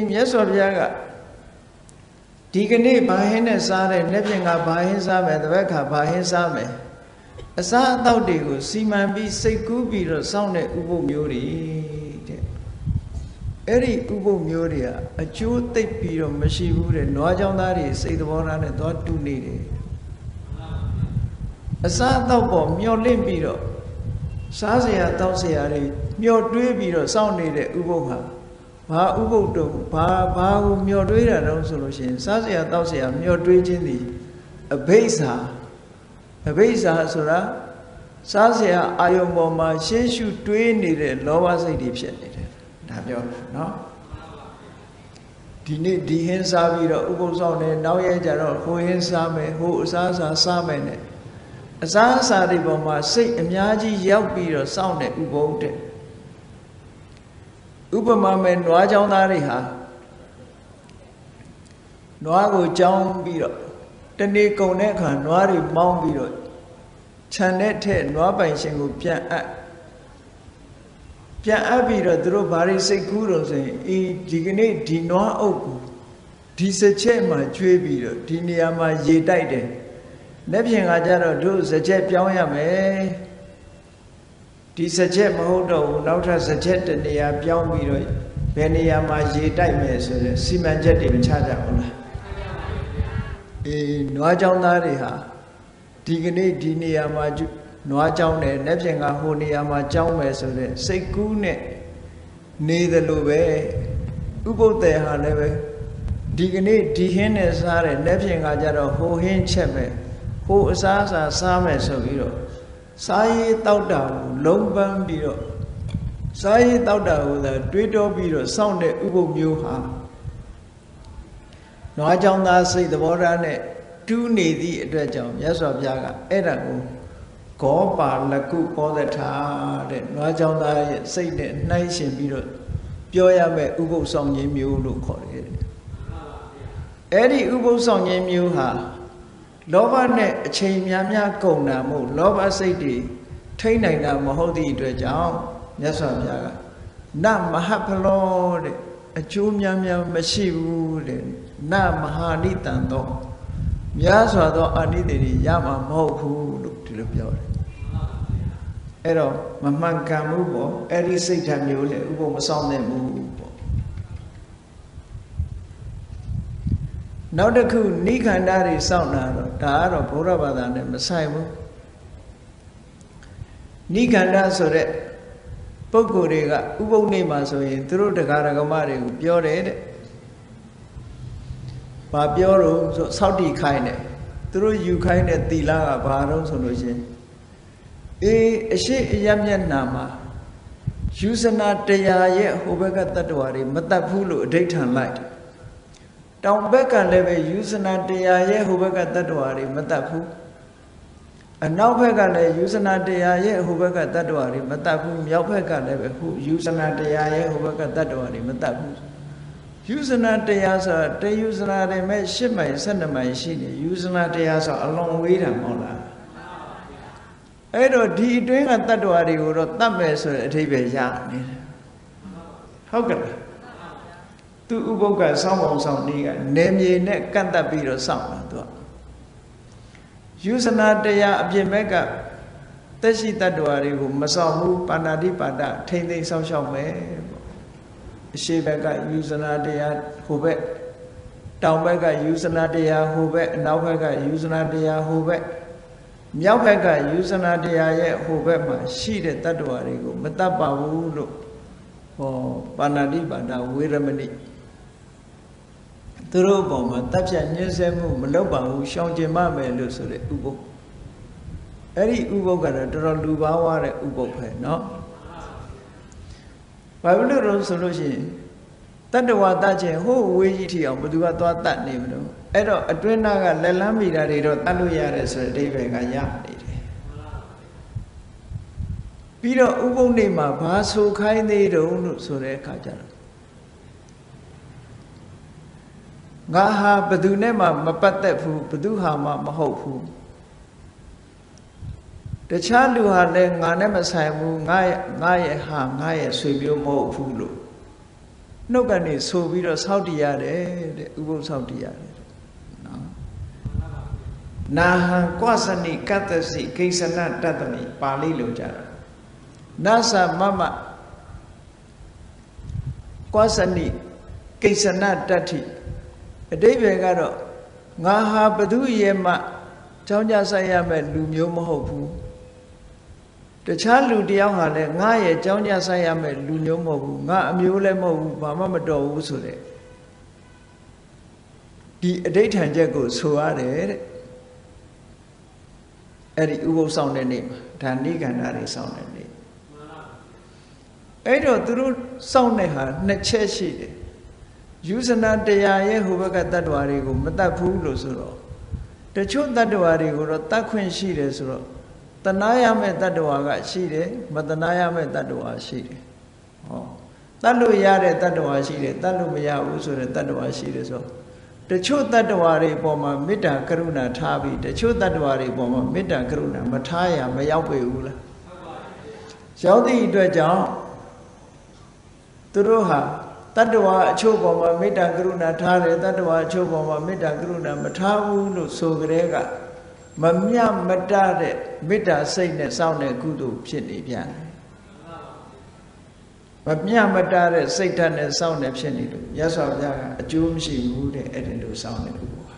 မြတ်စွာဘုရားကဒီကနေ့ဘာဟင်းနဲ့စားတယ်လက်ပြင်ကဘာဟင်းစားမယ်တပတ်ခါဘာဟင်းစားမယ်အစားအသောက်တွေကိုစီမံပြီးစိတ်ကူးပြီးတော့စောင့်တဲ့ဥပုပ်မျိုးတွေတဲ့အဲ့ဒီဥပုပ်မျိုးတွေကအကျိုးသိပ်ပြီးတော့မရှိဘူးတဲ့နွားကြောင်းသားတွေစိတ်သဘောထားနဲ့သွားတူနေတယ်အစားအသောက်ပေါ်မျောလင့်ပြီးတော့စားစရာတောက်စရာတွေမျောတွေးပြီးတော့စောင့်နေတဲ့ဥပုပ်ဟာဘာဥပုပ်တုံဘာကိုမျောတွေးတာတော့ဆိုလို့ရှိရင်စားစရာတောက်စရာမျောတွေးခြင်းသည်အဘိဇ္ဇာဆိုတာစားစရာအာယုံပေါ်မှာရှင်းရှုတွေးနေတဲ့လောဘစိတ်တွေဖြစ်နေတယ်ဒါပြောတာနော်ဒီနေ့ဒီဟင်းစားပြီးတော့ဥပုသ်ဆောင်တယ်နောက်ရဲကြတော့ဟိုဟင်းစားမယ်ဟိုအစားစားမယ်နဲ့အစားအစာတွေပေါ်မှာစိတ်အများကြီးရောက်ပြီးတော့စောင့်တဲ့ဥပုသ်တဲ့ဥပမာမဲ့နွားချောင်းသားတွေဟာနွားကိုကြောင်းပြီးတော့တနေ့ကုန်တဲ့အခါနွားတွေမောင်းပြီးတော့ခြံတဲ့ထက်နွားပိုင်ရှင်ကိုပြန်အပ်ပြီးတော့သူတို့ဘာတွေစိတ်ကူးတော့ဆိုရင်ဒီကနေ့ဒီနွားအုပ်ကိုဒီစချက်မှာကျွေးပြီးတော့ဒီနေရာမှာရေတိုက်တယ်လက်ပြင်ကကြတော့တို့စချက်ပြောင်းရမယ်ဒီစချက်မဟုတ်တော့ဘူးနောက်ထပ်စချက်တနေရာပြောင်းပြီးတော့ဘယ်နေရာမှာရေတိုက်မယ်ဆိုတဲ့စီမံချက်တွေမချကြဘူးလားနွားကြောင်းသားတွေဟာဒီကနေ့ဒီနေရာမှာနွားကြောင်းတယ်လက်ပြင်ကဟိုနေရာမှာကြောင်းမယ်ဆိုတဲ့စိတ်ကူးနဲ့နေတယ်လို့ပဲဥပုသ္တေဟာလည်းပဲဒီကနေ့ဒီဟင်းနဲ့စားတယ်လက်ပြင်ကကြတော့ဟိုဟင်းချက်မယ်ဟိုအစားစားမယ်ဆိုပြီးတော့စားရေးတောက်တာကိုလုံးပန်းပြီးတော့စားရေးတောက်တာကိုသာတွေးတောပြီးတော့စောင့်တဲ့ဥပုပ်မျိုးဟာနွားကြောင်းသားစိတ်သဘောထားနဲ့တူးနေသည့်အတွက်ကြောင့်မြတ်စွာဘုရားကအဲ့ဒါကိုဂောပါလကုပောဒထာတဲ့နွားကြောင်းသားရဲ့စိတ်နဲ့နှိုင်းရှင်ပြီးတော့ ပြောရမယ်ဥပုသ်ဆောင်ခြင်းမျိုးလို့ခေါ်တယ်အဲ့ဒီဥပုသ်ဆောင်ခြင်းမျိုးဟာလောဘနဲ့အချိန်များများကုန်တာမဟုတ်လောဘစိတ်တွေထိန်းနိုင်တာမဟုတ်သည့်အတွက်ကြောင့်မြတ်စွာဘုရားကနမဟဖလောတဲ့အကျိုးများများမရှိဘူးတဲ့နမဟာနိတံသောများစွာသောအာနိသင်တွေရမှာမဟုတ်ဘူးလို့ဒီလိုပြောတယ်အဲ့တော့မမှန်ကန်ဘူးပေါ့အဲ့ဒီစိတ်ဓာတ်မျိုးလေဥပုသ်မဆောင်နိုင်ဘူးပေါ့နောက်တစ်ခုနိခန္ဓာတွေစောင့်တာတော့ဒါကတော့ဘုရားဘာသာနဲ့မဆိုင်ဘူးနိခန္ဓာဆိုတဲ့ပုဂ္ဂိုလ်တွေကဥပုသ်နေ့မှာဆိုရင်သူတို့တရားဓမ္မတွေကိုပြောတယ်တဲ့ဘာပြောတော့ဆိုစောင့်တည်ခိုင်းတယ်သူတို့ယူခိုင်းတဲ့သီလကဘာတော့ဆိုလို့ရှိရင်အရှိအယမျက်နှာမှာယူဇနာတရားရဲ့ဟိုဘက်ကတတ္တဝါတွေမတတ်ဘူးလို့အဓိဋ္ဌာန်လိုက်တယ်တောင်ဘက်ကလည်းပဲယူဇနာတရားရဲ့ဟိုဘက်ကတတ္တဝါတွေမတတ်ဘူးအနောက်ဘက်ကလည်းယူဇနာတရားရဲ့ဟိုဘက်ကတတ္တဝါတွေမတတ်ဘူးမြောက်ဘက်ကလည်းပဲခုယူဇနာတရားရဲ့ဟိုဘက်ကတတ္တဝါတွေမတတ်ဘူးယူဇနာတရားဆိုတာတယူဇနာတွေမဲ့10မိုင်12မိုင်ရှိနေယူဇနာတရားဆိုအလွန်ဝေးတာမဟုတ်လားအဲ့တော့ဒီအတွင်းကတတ္တဝါတွေကိုတော့တတ်မယ်ဆိုတဲ့အဓိပ္ပာယ်ရနေတယ်ဟုတ်ကဲ့သူဥပုပ်ကစောင်းပုံဆောင်နေကနေမြေနဲ့ကန့်တက်ပြီးတော့စောင့်တာသူကယူဇနာတရားအပြင်ဘက်ကသက်ရှိတတ္တဝါတွေကိုမဆောင်ဘူးပါဏာတိပါဒထိမ့်သိမ်းဆောင်ရှောက်မယ်ပေါ့အရှိဘက်ကယူဇနာတရားဟိုဘက်တောင်ဘက်ကယူဇနာတရားဟိုဘက်အနောက်ဘက်ကယူဇနာတရားဟိုဘက်မြောက်ဘက်ကယူဇနာတရားရဲ့ဟိုဘက်မှာရှိတဲ့တတ္တဝါတွေကိုမတတ်ပါဘူးလို့ဟောပါဏာတိပါဒဝေရမဏိသူတို့ပေါ်မှာတပ်ဖြတ်ညှင်းဆဲမှုမလုပ်ပါဘူးရှောင်ကျင်မမယ်လို့ဆိုတဲ့ဥပုပ်အဲ့ဒီဥပုပ်ကတော့တော်တော်လူပါဝါတဲ့ဥပုပ်ပဲเนาะဘာဖြစ်လို့လဲဆိုလို့ရှိရင်တတ္တဝါတတ်ခြင်းဟိုးဝေးကြီးထီအောင်ဘယ်သူကသွားတတ်နေမလို့အဲ့တော့အတွင်းသားကလက်လန်းမိတာတွေတော့တတ်လို့ရတယ်ဆိုတဲ့အဓိပ္ပာယ်ကရနေတယ်ပြီးတော့ဥပုပ်နေ့မှာဘာဆိုခိုင်းသေးတုံးလို့ဆိုတဲ့အခါကျတော့ငါဟာဘသူနဲ့မှမပတ်သက်ဘူးဘသူဟာမှမဟုတ်ဘူးတခြားလူဟာလည်းငါနဲ့မဆိုင်ဘူးငါရဲ့ဟာငါရဲ့ဆွေမျိုးမဟုတ်ဘူးလို့နှုတ်ကနေဆိုပြီးတော့ဆောက်တည်ရတယ်တဲ့ဥပုသ်ဆောက်တည်ရတယ်နော်နာဟံကွသနိကတ္တစီကိစ္စနတတ္တမိပါဠိလိုကြတာနာသမမကွသနိကိစ္စနတတ္ထိအဓိပ္ပာယ်ကတော့ငါဟာဘသူရဲ့မှကြောင်းကြဆိုင်ရမဲ့လူမျိုးမဟုတ်ဘူးတခြားလူတယောက်ဟာလည်းငါရဲ့ကြောင်းကြဆိုင်ရမဲ့လူမျိုးမဟုတ်ဘူးငါအမျိုးလည်းမဟုတ်ဘူးဘာမှမတော်ဘူးဆိုတဲ့ဒီအဓိဋ္ဌာန်ချက်ကိုဆိုရတယ်တဲ့အဲ့ဒီဥပုသ်ဆောင်တဲ့နေ့မှာဒါနိကန္ဓာတွေဆောင်တဲ့နေ့အဲ့တော့သူတို့စောင့်တဲ့ဟာနှစ်ချက်ရှိတယ်ယူဇနာတရားရဲ့ဟိုဘက်ကတတ္တဝါတွေကိုမတတ်ဘူးလို့ဆိုတော့တချို့တတ္တဝါတွေကိုတော့တတ်ခွင့်ရှိတယ်ဆိုတော့တဏှာရမဲ့တတ္တဝါကရှိတယ်မတဏှာရမဲ့တတ္တဝါရှိတယ်ဟောတတ်လို့ရတဲ့တတ္တဝါရှိတယ်တတ်လို့မရဘူးဆိုတဲ့တတ္တဝါရှိတယ်ဆိုတချို့တတ္တဝါတွေပေါ်မှာမေတ္တာကရုဏာထားပြီးတချို့တတ္တဝါတွေပေါ်မှာမေတ္တာကရုဏာမထားရမရောက်ပေဘူးလားရောက်သည့်အတွက်ကြောင့်သူတို့ဟာတတ္တဝါအချို့ပေါ်မှာမေတ္တာကရုဏာထားတယ်တတ္တဝါအချို့ပေါ်မှာမေတ္တာကရုဏာမထားဘူးလို့ဆိုကြတဲ့ကမမြတ်မတတဲ့မေတ္တာစိတ်နဲ့စောင့်တဲ့ကုသိုလ်ဖြစ်နေပြန်တယ်မမြတ်မတတဲ့စိတ်ဓာတ်နဲ့စောင့်နေဖြစ်နေလို့မြတ်စွာဘုရားကအကျိုးမရှိဘူးတဲ့အဲ့ဒီလိုစောင့်နေဥပုပ်ဟာ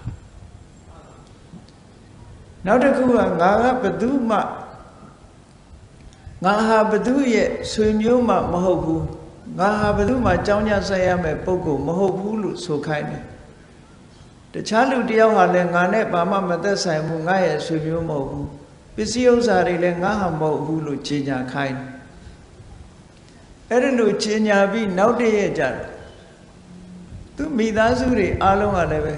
နောက်တစ်ခုကငါကဘသူမှငါဟာဘသူရဲ့ဆွေမျိုးမှမဟုတ်ဘူးငါဟာဘယ်သူမှကြောင်းကြဆိုင်ရမယ်ပုဂ္ဂိုလ်မဟုတ်ဘူးလို့ဆိုခိုင်းတယ်တခြားလူတယောက်ဟာလည်းငါနဲ့ဘာမှမသက်ဆိုင်ဘူးငါရဲ့ဆွေမျိုးမဟုတ်ဘူးပစ္စည်းဥစ္စာတွေလည်းငါဟာမဟုတ်ဘူးလို့ကြေညာခိုင်းတယ်အဲ့ဒါလို့ကြေညာပြီးနောက်တည့်ရက်ကျတော့သူမိသားစုတွေအားလုံးကလည်းပဲ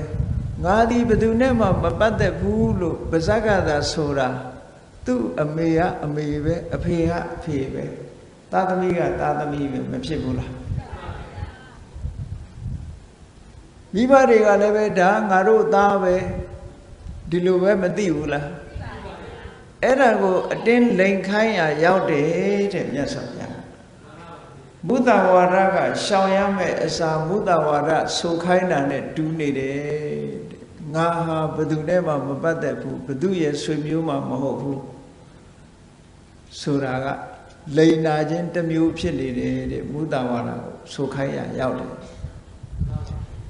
ငါဒီဘယ်သူနဲ့မှမပတ်သက်ဘူးလို့ပါဇက်ကသာဆိုတာသူ့အမေကအမေပဲအဖေကအဖေပဲသားသမီးကသားသမီးပဲမဖြစ်ဘူးလား မိဘတွေကလည်းပဲဒါငါတို့သားပဲဒီလိုပဲမသိဘူးလားအဲ့ဒါကိုအတင်းလိန်ခိုင်းရရောက်တယ်တဲ့မြတ်စွာဘုရားဘုဒ္ဓဝါဒကရှောင်ရမယ့်အစာဘုဒ္ဓဝါဒဆိုခိုင်းတာနဲ့တူးနေတယ်ငါဟာဘယ်သူနဲ့မှမပတ်သက်ဘူးဘယ်သူရဲ့ဆွေမျိုးမှမဟုတ်ဘူးဆိုတာကလိန်နာခြင်းတစ်မျိုးဖြစ်နေတယ်တဲ့ဘုဒ္ဓဝါဒကိုဆိုခိုင်းရရောက်တယ်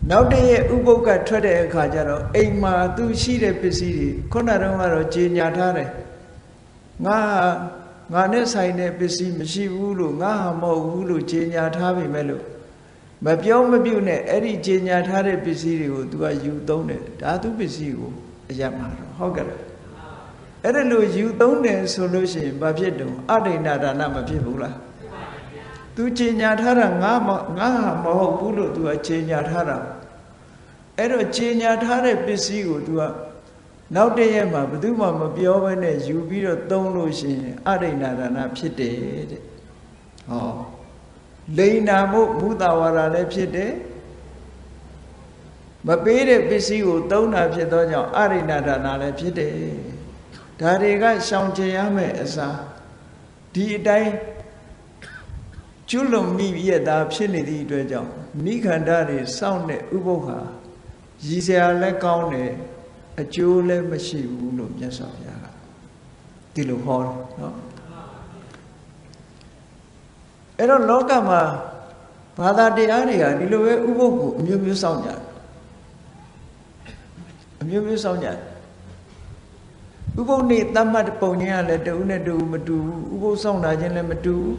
နောက်တည့်ရဲ့ဥပုပ်ကထွက်တဲ့အခါကျတော့အိမ်မှာသူရှိတဲ့ပစ္စည်းတွေခုနတုန်းကတော့ကြေညာထားတယ်ငါနဲ့ဆိုင်တဲ့ပစ္စည်းမရှိဘူးလို့ငါဟာမဟုတ်ဘူးလို့ကြေညာထားပြီမဲ့လို့မပြောမပြုတ်နဲ့အဲ့ဒီကြေညာထားတဲ့ပစ္စည်းတွေကို तू ကယူသုံးတယ်ဒါသူပစ္စည်းကိုအယက်မှာတော့ဟုတ်ကဲ့အဲ့ဒါလို့ယူသုံးတယ်ဆိုလို့ရှိရင်ဘာဖြစ်တုံအဋ္ဌိဏဒါနမဖြစ်ဘူးလား तू ကြေညာထားတာငါဟာမဟုတ်ဘူးလို့ तू ကကြေညာထားတာအဲ့တော့ကြေညာထားတဲ့ပစ္စည်းကို तू ကနောက်တည့်ရက်မှာဘယ်သူမှမပြောဘဲနဲ့ယူပြီးတော့သုံးလို့ရှိရင်အဋ္ဌိဏဒါနဖြစ်တယ်တဲ့ဟောလိန်နာမှုဘုဒ္ဓဝါဒလည်းဖြစ်တယ်မပေးတဲ့ပစ္စည်းကိုသုံးတာဖြစ်သောကြောင့်အဋ္ဌိဏဒါနလည်းဖြစ်တယ်ဒါတွေကရှောင်ကျဉ်ရမယ့်အစားဒီအတိုင်းကျွလွန်မိရတာဖြစ်နေသည့်အတွက်ကြောင့်နိခန္ဓာတွေစောင့်တဲ့ဥပုပ်ဟာရည်စရာလည်းကောင်းတယ်အကျိုးလည်းမရှိဘူးလို့မြတ်စွာဘုရားကဒီလိုဟောတယ်နော်အဲ့တော့လောကမှာဘာသာတရားတွေကဒီလိုပဲဥပုပ်ကိုအမျိုးမျိုးစောင့်ကြတယ်အမျိုးမျိုးစောင့်ကြတယ်ဥပုပ်နေ့တတ်မှတ်ပုံချင်းကလည်းတဦးနဲ့တဦးမတူဘူးဥပုပ်စောင့်တာချင်းလည်းမတူဘူး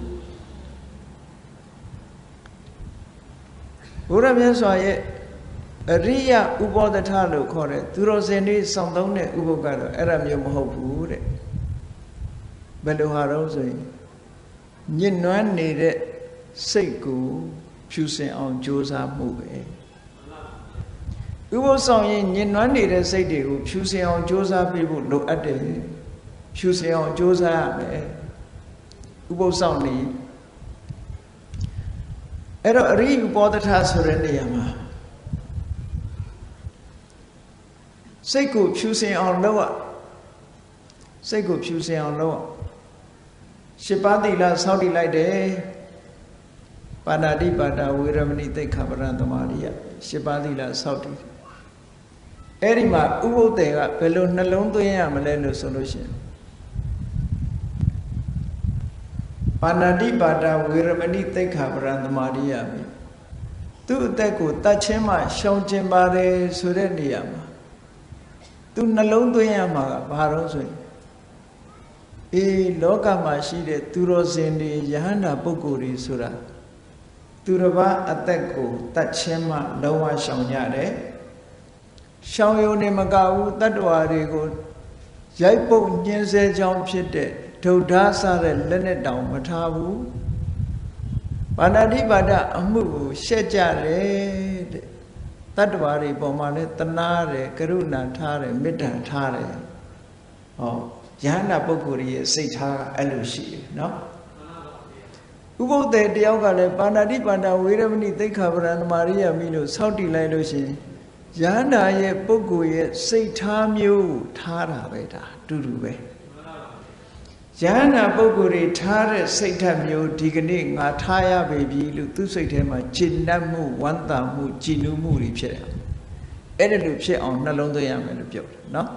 ဘုရားမြတ်စွာရဲ့အရိယဥပောဒထလို့ခေါ်တဲ့သူတော်စင်တွေစောင့်သုံးတဲ့ဥပုပ်ကတော့အဲ့ဒါမျိုးမဟုတ်ဘူးတဲ့ဘယ်လိုဟာတော့ဆိုရင်ညှဉ်းနွမ်းနေတဲ့စိတ်ကိုဖြူစင်အောင်ကြိုးစားမှုပဲဥပုပ်ဆောင်ရင်ညှဉ်းနွမ်းနေတဲ့စိတ်တွေကိုဖြူစင်အောင်ကြိုးစားပေးဖို့လိုအပ်တယ်ဖြူစင်အောင်ကြိုးစားရမယ်ဥပုပ်ဆောင်နေအဲ့တော့အရိဥပောဒထဆိုတဲ့နေရာမှာစိတ်ကိုဖြူစင်အောင်လုပ်ရစိတ်ကိုဖြူစင်အောင်လုပ်ရရှစ်ပါးသီလစောင့်တည်လိုက်တယ်ပါဏာတိပါဒဝေရမဏိသိက္ခာပရံသမာဓိယရှစ်ပါးသီလစောင့်တည်အဲ့ဒီမှာဥပုပ်တေကဘယ်လိုနှလုံးသွင်းရမလဲလို့ဆိုလို့ရှိရင်ပါဏာတိပါဒဝေရမဏိသိက္ခာပရံသမာဓိယပြီသူ့အသက်ကိုတတ်ချင်းမှရှောင်ကျင်ပါတယ်ဆိုတဲ့နေရာမှာသူနှလုံးသွင်းရမှာကဘာလို့ဆိုရင်လောကမှာရှိတဲ့သူတော်စင်တွေယဟန္တာပုဂ္ဂိုလ်တွေဆိုတာသူတစ်ပါးအသက်ကိုတတ်ချင်းမှလုံးဝရှောင်ကြတယ်ရှောင်ရုံနဲ့မကဘူးတတ္တဝါတွေကိုရိုက်ပုတ်ညှင်းဆဲကြောင်းဖြစ်တဲ့ဒုဒ္ဓဆတဲ့လက်နဲ့တောင်မထားဘူးပါဏာတိပါဒအမှုကိုရှက်ကြတယ်တဲ့တတ္တဝါတွေပေါ်မှာလည်းတနာတယ်ကရုဏာထားတယ်မေတ္တာထားတယ်ဟောယဟန္တာပုဂ္ဂိုလ်ရဲ့စိတ်ထားကအဲ့လိုရှိတယ်နော်ဥပုပ်တေတယောက်ကလည်းပါဏာတိပါဒဝေရမဏိသိက္ခာပရံသမာဓိယမိလို့စောင့်တည်လိုက်လို့ရှိရင်ယဟန္တာရဲ့ပုဂ္ဂိုလ်ရဲ့စိတ်ထားမျိုးထားတာပဲဒါတူတူပဲယဟန္တာပုဂ္ဂိုလ်တွေထားတဲ့စိတ်ဓာတ်မျိုးဒီကနေ့ငါထားရပြီလို့သူ့စိတ်ထဲမှာကျဉ်းနှံ့မှုဝမ်းသာမှုကြည်နူးမှုတွေဖြစ်တယ်အဲ့ဒါလိုဖြစ်အောင်နှလုံးသွင်းရမယ်လို့ပြောတယ်နော်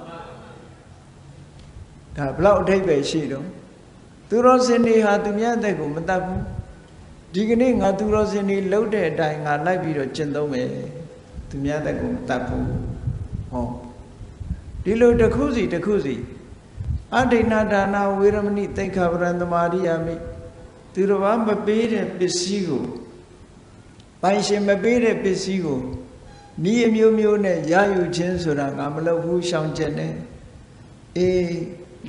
ဒါဘလောက်အထိပ္ပယ်ရှိတော့သူတော်စင်တွေဟာသူများအသက်ကိုမတတ်ဘူးဒီကနေ့ငါသူတော်စင်တွေလှုပ်တဲ့အတိုင်းငါလိုက်ပြီးတော့ကျင့်သုံးမယ်သူများအသက်ကိုမတတ်ဘူးဟောဒီလိုတစ်ခုစီတစ်ခုစီအဋ္ဌိဏဒါနဝေရမဏိသိက္ခာပရံသမာဓိယမိသူတော်ဘာမပေးတဲ့ပစ္စည်းကိုပိုင်ရှင်မပေးတဲ့ပစ္စည်းကိုဤအမျိုးမျိုးနဲ့ရယူခြင်းဆိုတာငါမလုပ်ဘူးရှောင်ကျင်တယ်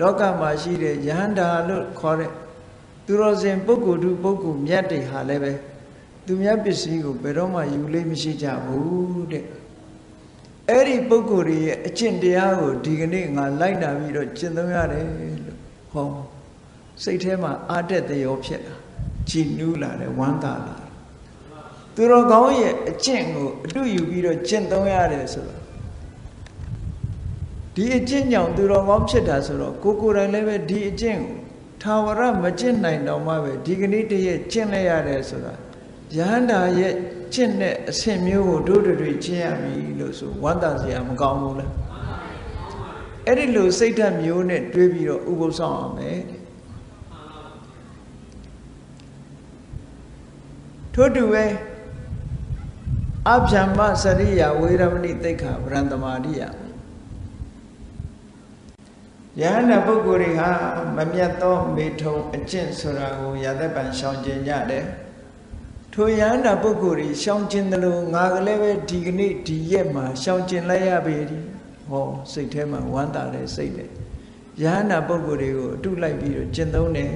လောကမှာရှိတဲ့ယဟန္တာလို့ခေါ်တဲ့သူတော်စင်ပုဂ္ဂိုလ်သူပုဂ္ဂိုလ်မြတ်တွေဟာလည်းပဲသူများပစ္စည်းကိုဘယ်တော့မှယူလို့မရှိကြဘူးတဲ့အဲ့ဒီပုဂ္ဂိုလ်တွေရဲ့အကျင့်တရားကိုဒီကနေ့ငါလိုက်နာပြီးတော့ကျင့်သုံးရတယ်လို့ဟောစိတ်ထဲမှာအာတက်တရောဖြစ်လာကြည်နူးလာတယ်ဝမ်းသာလာ သူတော်ကောင်းရဲ့အကျင့်ကိုအတူယူပြီးတော့ကျင့်သုံးရတယ်ဆိုတော့ဒီအကျင့်ကြောင့်သူတော်ကောင်းဖြစ်တာဆိုတော့ကိုယ်တိုင်လည်းပဲဒီအကျင့်ကိုထာဝရမကျင့်နိုင်တော့မှပဲဒီကနေ့တည်းရဲ့ကျင့်လိုက်ရတယ်ဆိုတာယဟန္တာရဲ့ကျင့်တဲ့အဆင့်မျိုးကိုတို့တွေကျင့်ရပြီလို့ဆိုဝမ်းသာစရာမကောင်းဘူးလားအဲ့ဒီလိုစိတ်ဓာတ်မျိုးနဲ့တွေးပြီးတော့ဥပုသ်ဆောင်အောင်မယ်ထို့တူပဲအဗျမ္မစရိယဝေရမဏိသိက္ခာပရံသမာဓိယယဟန္တာပုဂ္ဂိုလ်တွေဟာမမြတ်သောမေထုံအကျင့်ဆိုတာကိုရသက်ပံရှောင်ကျင်ကြတယ်ထိုယဟန္တာပုဂ္ဂိုလ်တွေရှောင်ကျင်တယ်လို့ငါကလည်းပဲဒီကနေ့ဒီရက်မှာရှောင်ကျင်လိုက်ရပေသည်ဟောစိတ်ထဲမှာဝမ်းသာတယ်စိတ်တယ်ယဟန္တာပုဂ္ဂိုလ်တွေကိုအတုလိုက်ပြီးတော့ကျင့်သုံးတယ်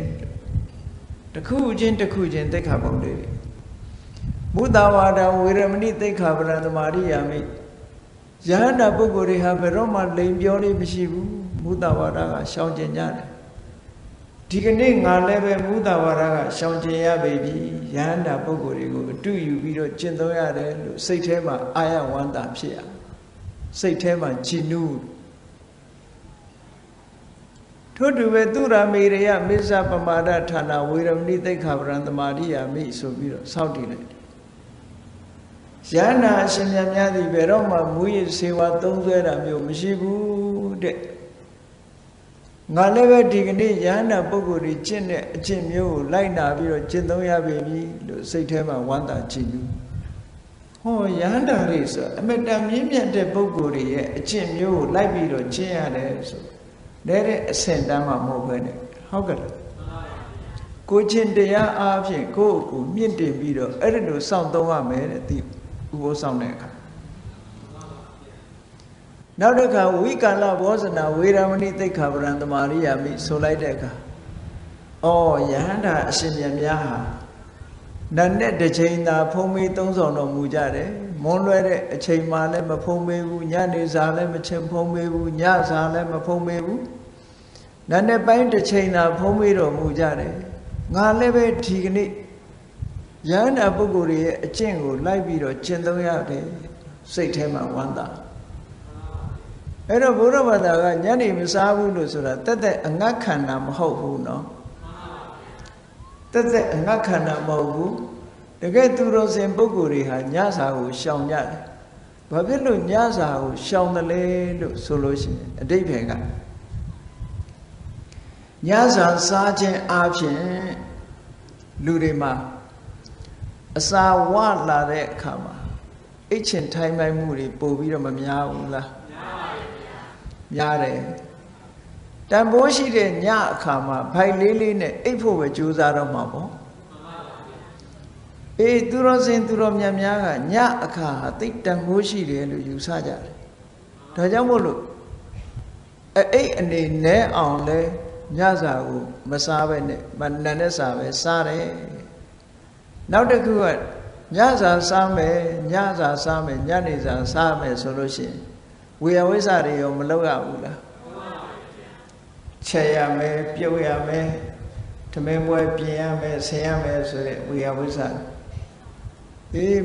တစ်ခုချင်းတစ်ခုချင်းသိက္ခာပုဒ်တွေမုဒ္ဒဝါဒဝေရမဏိသိက္ခာပရံသမာဓိယာမိယဟန္တာပုဂ္ဂိုလ်တွေဟာဘယ်တော့မှလိမ်ပြောလေးမရှိဘူးမုဒ္ဒဝါဒကရှောင်ကျင်ကြတယ်ဒီကနေ့ငါလည်းပဲမုဒ္ဒဝါဒကရှောင်ကျင်ရပေပြီယဟန္တာပုဂ္ဂိုလ်တွေကိုအတူယူပြီးတော့ကျင့်သုံးရတယ်လို့စိတ်ထဲမှာအာရဝန္တာဖြစ်ရစိတ်ထဲမှာကြည်နူးထို့တူပဲသူရမေရယမစ္ဆပမာဒဌာနဝေရမဏိသိက္ခာပရံသမာဓိယာမိဆိုပြီးတော့စောင့်တည်လိုက်ယန္နာအရှင်မြတ်များသည်ဘယ်တော့မှမူရည်စေဝါသုံးဆွဲတာမျိုးမရှိဘူးတဲ့ငါလည်းပဲဒီကနေ့ယန္နာပုဂ္ဂိုလ်ကြီးကျင့်တဲ့အကျင့်မျိုးကိုလိုက်နာပြီးတော့ကျင့်သုံးရပေပြီလို့စိတ်ထဲမှာဝမ်းသာကြည်နူးဟောယန္တာတွေဆိုအမတန်မြင့်မြတ်တဲ့ပုဂ္ဂိုလ်တွေရဲ့အကျင့်မျိုးကိုလိုက်ပြီးတော့ကျင့်ရတယ်ဆိုတဲ့အဆင့်တန်းမှမဟုတ်ဘဲနဲ့ဟုတ်ကဲ့ကိုချင်းတရားအားဖြင့်ကိုယ့်ကိုမြင့်တင်ပြီးတော့အဲ့ဒီလိုစောင့်သုံးရမယ်တဲ့ဒီဥပုသ်ဆောင်တဲ့အခါနောက်တစ်ခါဝိကာလဘောဇနာဝေရမဏိသိက္ခာပရံသမာဓိယာမိဆိုလိုက်တဲ့အခါယဟန္တာအရှင်မြတ်များဟာနတ်နဲ့တစ်ချိန်သာဖုံးမေးသုံးဆောင်တော်မူကြတယ်မွန်းလွဲတဲ့အချိန်မှလည်းမဖုံးမေးဘူးညနေစာလည်းမချင်းဖုံးမေးဘူးညစာလည်းမဖုံးမေးဘူးနတ်နဲ့ပိုင်းတစ်ချိန်သာဖုံးမေးတော်မူကြတယ်ငါလည်းပဲဒီကနေ့ယန္တာပုဂ္ဂိုလ်ရဲ့အကျင့်ကိုလိုက်ပြီးတော့ကျင့်သုံးရတယ်စိတ်ထဲမှာဝမ်းသာအဲ့တော့ဘုရားဘာသာကညနေမစားဘူးလို့ဆိုတာတက်တက်အငတ်ခန္ဓာမဟုတ်ဘူးနော်တက်တက်အငတ်ခန္ဓာမဟုတ်ဘူးတကယ်သူတော်စင်ပုဂ္ဂိုလ်တွေဟာညစာကိုရှောင်ကြတယ်ဘာဖြစ်လို့ညစာကိုရှောင်တယ်လဲလို့ဆိုလို့ရှိရင်အဓိပ္ပာယ်ကညစာစားခြင်းအပြင်လူတွေမှာအစာဝလာတဲ့အခါမှာအိတ်ချင်ထိုင်ပိုင်မှုတွေပို့ပြီးတော့မများဘူးလားများတယ်တန်ဖိုးရှိတဲ့ညအခါမှာဘိုက်လေးလေးနဲ့အိတ်ဖို့ပဲကြိုးစားတော့မှာပေါ့သူတော်စင်သူတော်မြတ်များကညအခါဟာသိတန်ဖိုးရှိတယ်လို့ယူဆကြတယ်ဒါကြောင့်မို့လို့အိတ်အနေနဲ့အောင်လဲညစာကိုမစားပဲနဲ့မနက်နဲ့စားပဲစားတယ်နောက်တစ်ခုကညစာစားမယ်ညစာစားမယ်ညနေစာစားမယ်ဆိုလို့ရှိရင်ဝေယဝိဇ္ဇတွေရောမလုပ်ရဘူးလားချက်ရမယ်ပြုတ်ရမယ်ထမင်းပွဲပြင်ရမယ်ဆင်ရမယ်ဆိုတဲ့ဝေယဝိဇ္ဇ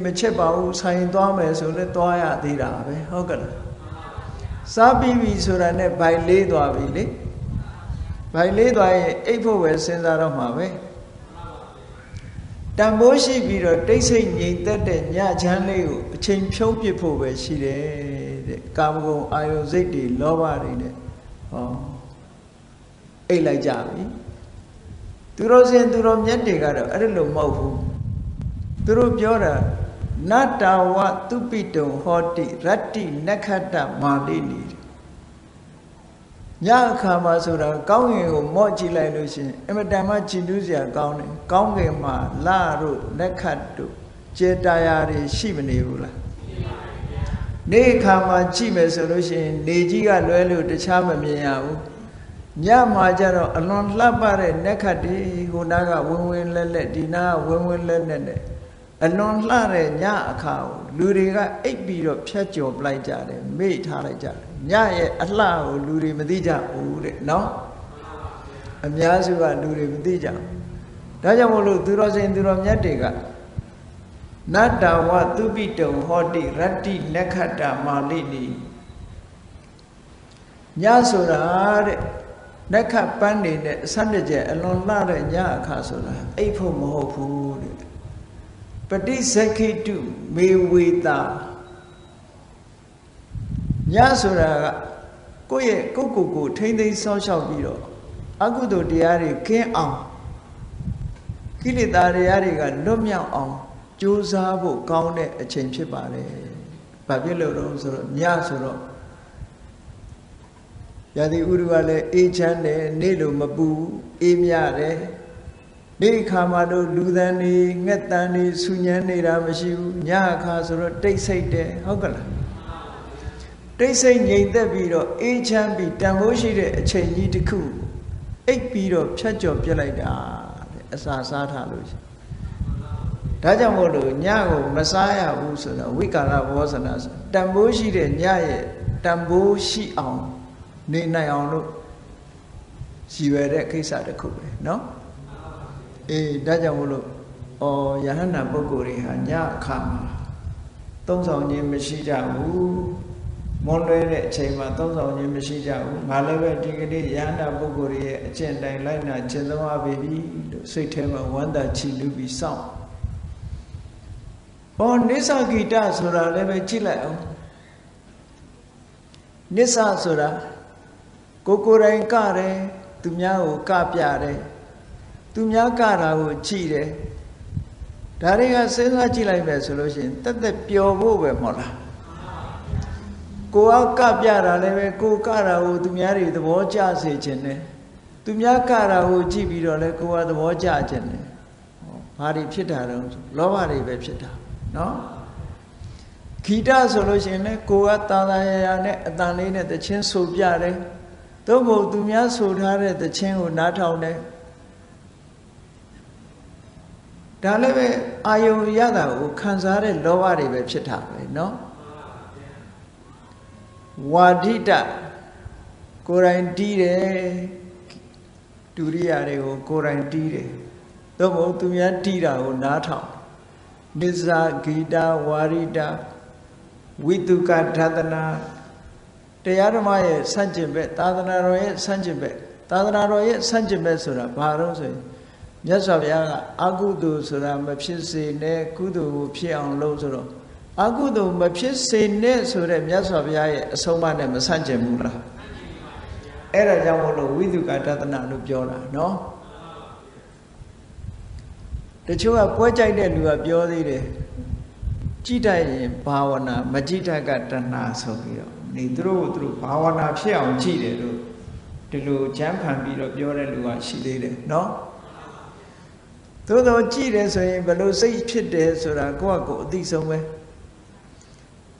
မချက်ပါဘူးဆိုင်သွားမယ်ဆိုလည်းသွားရသေးတာပဲဟုတ်ကဲ့လားစားပြီးပြီဆိုတာနဲ့ဗိုက်လေးသွားပြီလေဗိုက်လေးသွားရင်အိတ်ဖို့ပဲစဉ်းစားတော့မှာပဲတန်ဖိုးရှိပြီးတော့တိတ်ဆိတ်ငြိမ်သက်တဲ့ညချမ်းလေးကိုအချိန်ဖြုံးပစ်ဖို့ပဲရှိတယ်တဲ့ကာမဂုဏ်အာယုစိတ်တွေလောဘတွေနဲ့အိတ်လိုက်ကြပြီသူတော်စင်သူတော်မြတ်တွေကတော့အဲ့လိုမဟုတ်ဘူးသူတို့ပြောတာနတ္တဝသူပိတုံဟောတိရတ္တိနက္ခတ္တမာလိနီညအခါမှာဆိုတာကောင်းကင်ကိုမော့ကြည့်လိုက်လို့ရှိရင်အမတန်မှကြည်နူးစရာကောင်းတယ်ကောင်းကင်မှာလတို့လက်ခတ်တို့ကျေတာယာတွေရှိမနေဘူးလားနေအခါမှာကြည့်မယ်ဆိုလို့ရှိရင်နေကြီးကလွဲလို့တခြားမမြင်ရဘူးညမှာကျတော့အလွန်လှပတဲ့နက်ခတ်တွေဟိုနားကဝင်းဝင်းလက်လက်ဒီနားကဝင်းဝင်းလက်လက်နဲ့အလွန်လှတဲ့ညအခါကိုလူတွေကအိပ်ပြီးတော့ဖြတ်ကျော်ပလိုက်ကြတယ်မေ့ထားလိုက်ကြတယ်ညရဲ့အလှကိုလူတွေမသိကြဘူးတဲ့နော်အများစုကလူတွေမသိကြဘူးဒါကြောင့်မို့လို့သူတော်စင်သူတော်မြတ်တွေက Nadawa Tubito Hoti Rati Nekata Malini Nyasura Neka Pandi Sandaja Alon Lada Nyakasura Apo Mohopu Pati Saki tu me wita Nyasura Koye Kuku Tende Social Biro Agudo Diari King on Kilitariariga Lumia on Josabo Kaune a change pare Babilo Rosoro Nyasuro Yadi Uruale Echane Nilo Mabu Emiare Ne Kamado Ludani Netani Sunyani Ramashu Nyakasuro they say de Hogala they say Yen the Biro Echan be Tamoshi a change to cool 8 Biro Chacho Pelada Asasata Lucia Tajamodo Nyago Messiah Usana Wikala was an as Tamboshi de Nyaye Tamboshi on Ninayono she were that case at the cook, no? Dajamulo or Yahana Bogori Hanya Kama. Those on your Meshija Wu Monre Chema, those on your Meshija Wu Malave Dignity Yana Bogori, Chendai Lina, Chendoa baby, Sitema Wanda Chilubi song. On Nisa Gita Sura Leve Chile Nisa Sura Kokore Kare, Tumyao Kapiare. Tumya Kara would cheat. Daria says a Chile solution that the pure over Mola. Go out Capiara, Leve, go Kara would marry the war jazz agent. Tumya Kara would chibi or go out the war judge. Harry Chitaron, Lowari Webchita. No? Kita solution, go out Tana, the chin so piare. Tomo Tumya so hard the chin would not on it. Daleve ayo yada u kansare lowari be phit ta be no Wadita Korain dire Duriyaတွေကိုကိုယ်တိုင်တီးတယ်သို့မဟုတ်သူများတီးတာကိုနားထောင်နိစ္စဂီတဝါရိတဝိတုကဓတနာတရားဓမ္မရဲ့ဆန့်ကျင်ဘက်သာသနာတော်ရဲ့ဆန့်ကျင်ဘက်သာသနာတော်ရဲ့ဆန့်ကျင်ဘက်ဆိုတာဘာလို့ဆိုရင်မြတ်စွာဘုရားကအကုသိုလ်ဆိုတာမဖြစ်စေနဲ့ကုသိုလ်ကိုဖြစ်အောင်လုပ်ဆိုတော့အကုသိုလ်မဖြစ်စေနဲ့ဆိုတဲ့မြတ်စွာဘုရားရဲ့အဆုံးအမနဲ့မဆန့်ကျင်ဘူးလားအဲ့ဒါကြောင့်မို့လို့ဝိသုကာတသနာလို့ပြောတာနော်တချို့ကပွဲကြိုက်တဲ့လူကပြောသေးတယ်ကြည်တိုက်ရင်ဘာဝနာမကြည်တတ်ကတဏှာဆိုပြီးတော့နေသူတို့ဘာဝနာဖြစ်အောင်ကြည်တယ်လို့ဒီလိုချမ်းဖန်ပြီးတော့ပြောတဲ့လူကရှိသေးတယ်နော်သို့တော့ကြည်တယ်ဆိုရင်ဘယ်လိုစိတ်ဖြစ်တယ်ဆိုတာကိုယ့်အကိုအသိဆုံးပဲ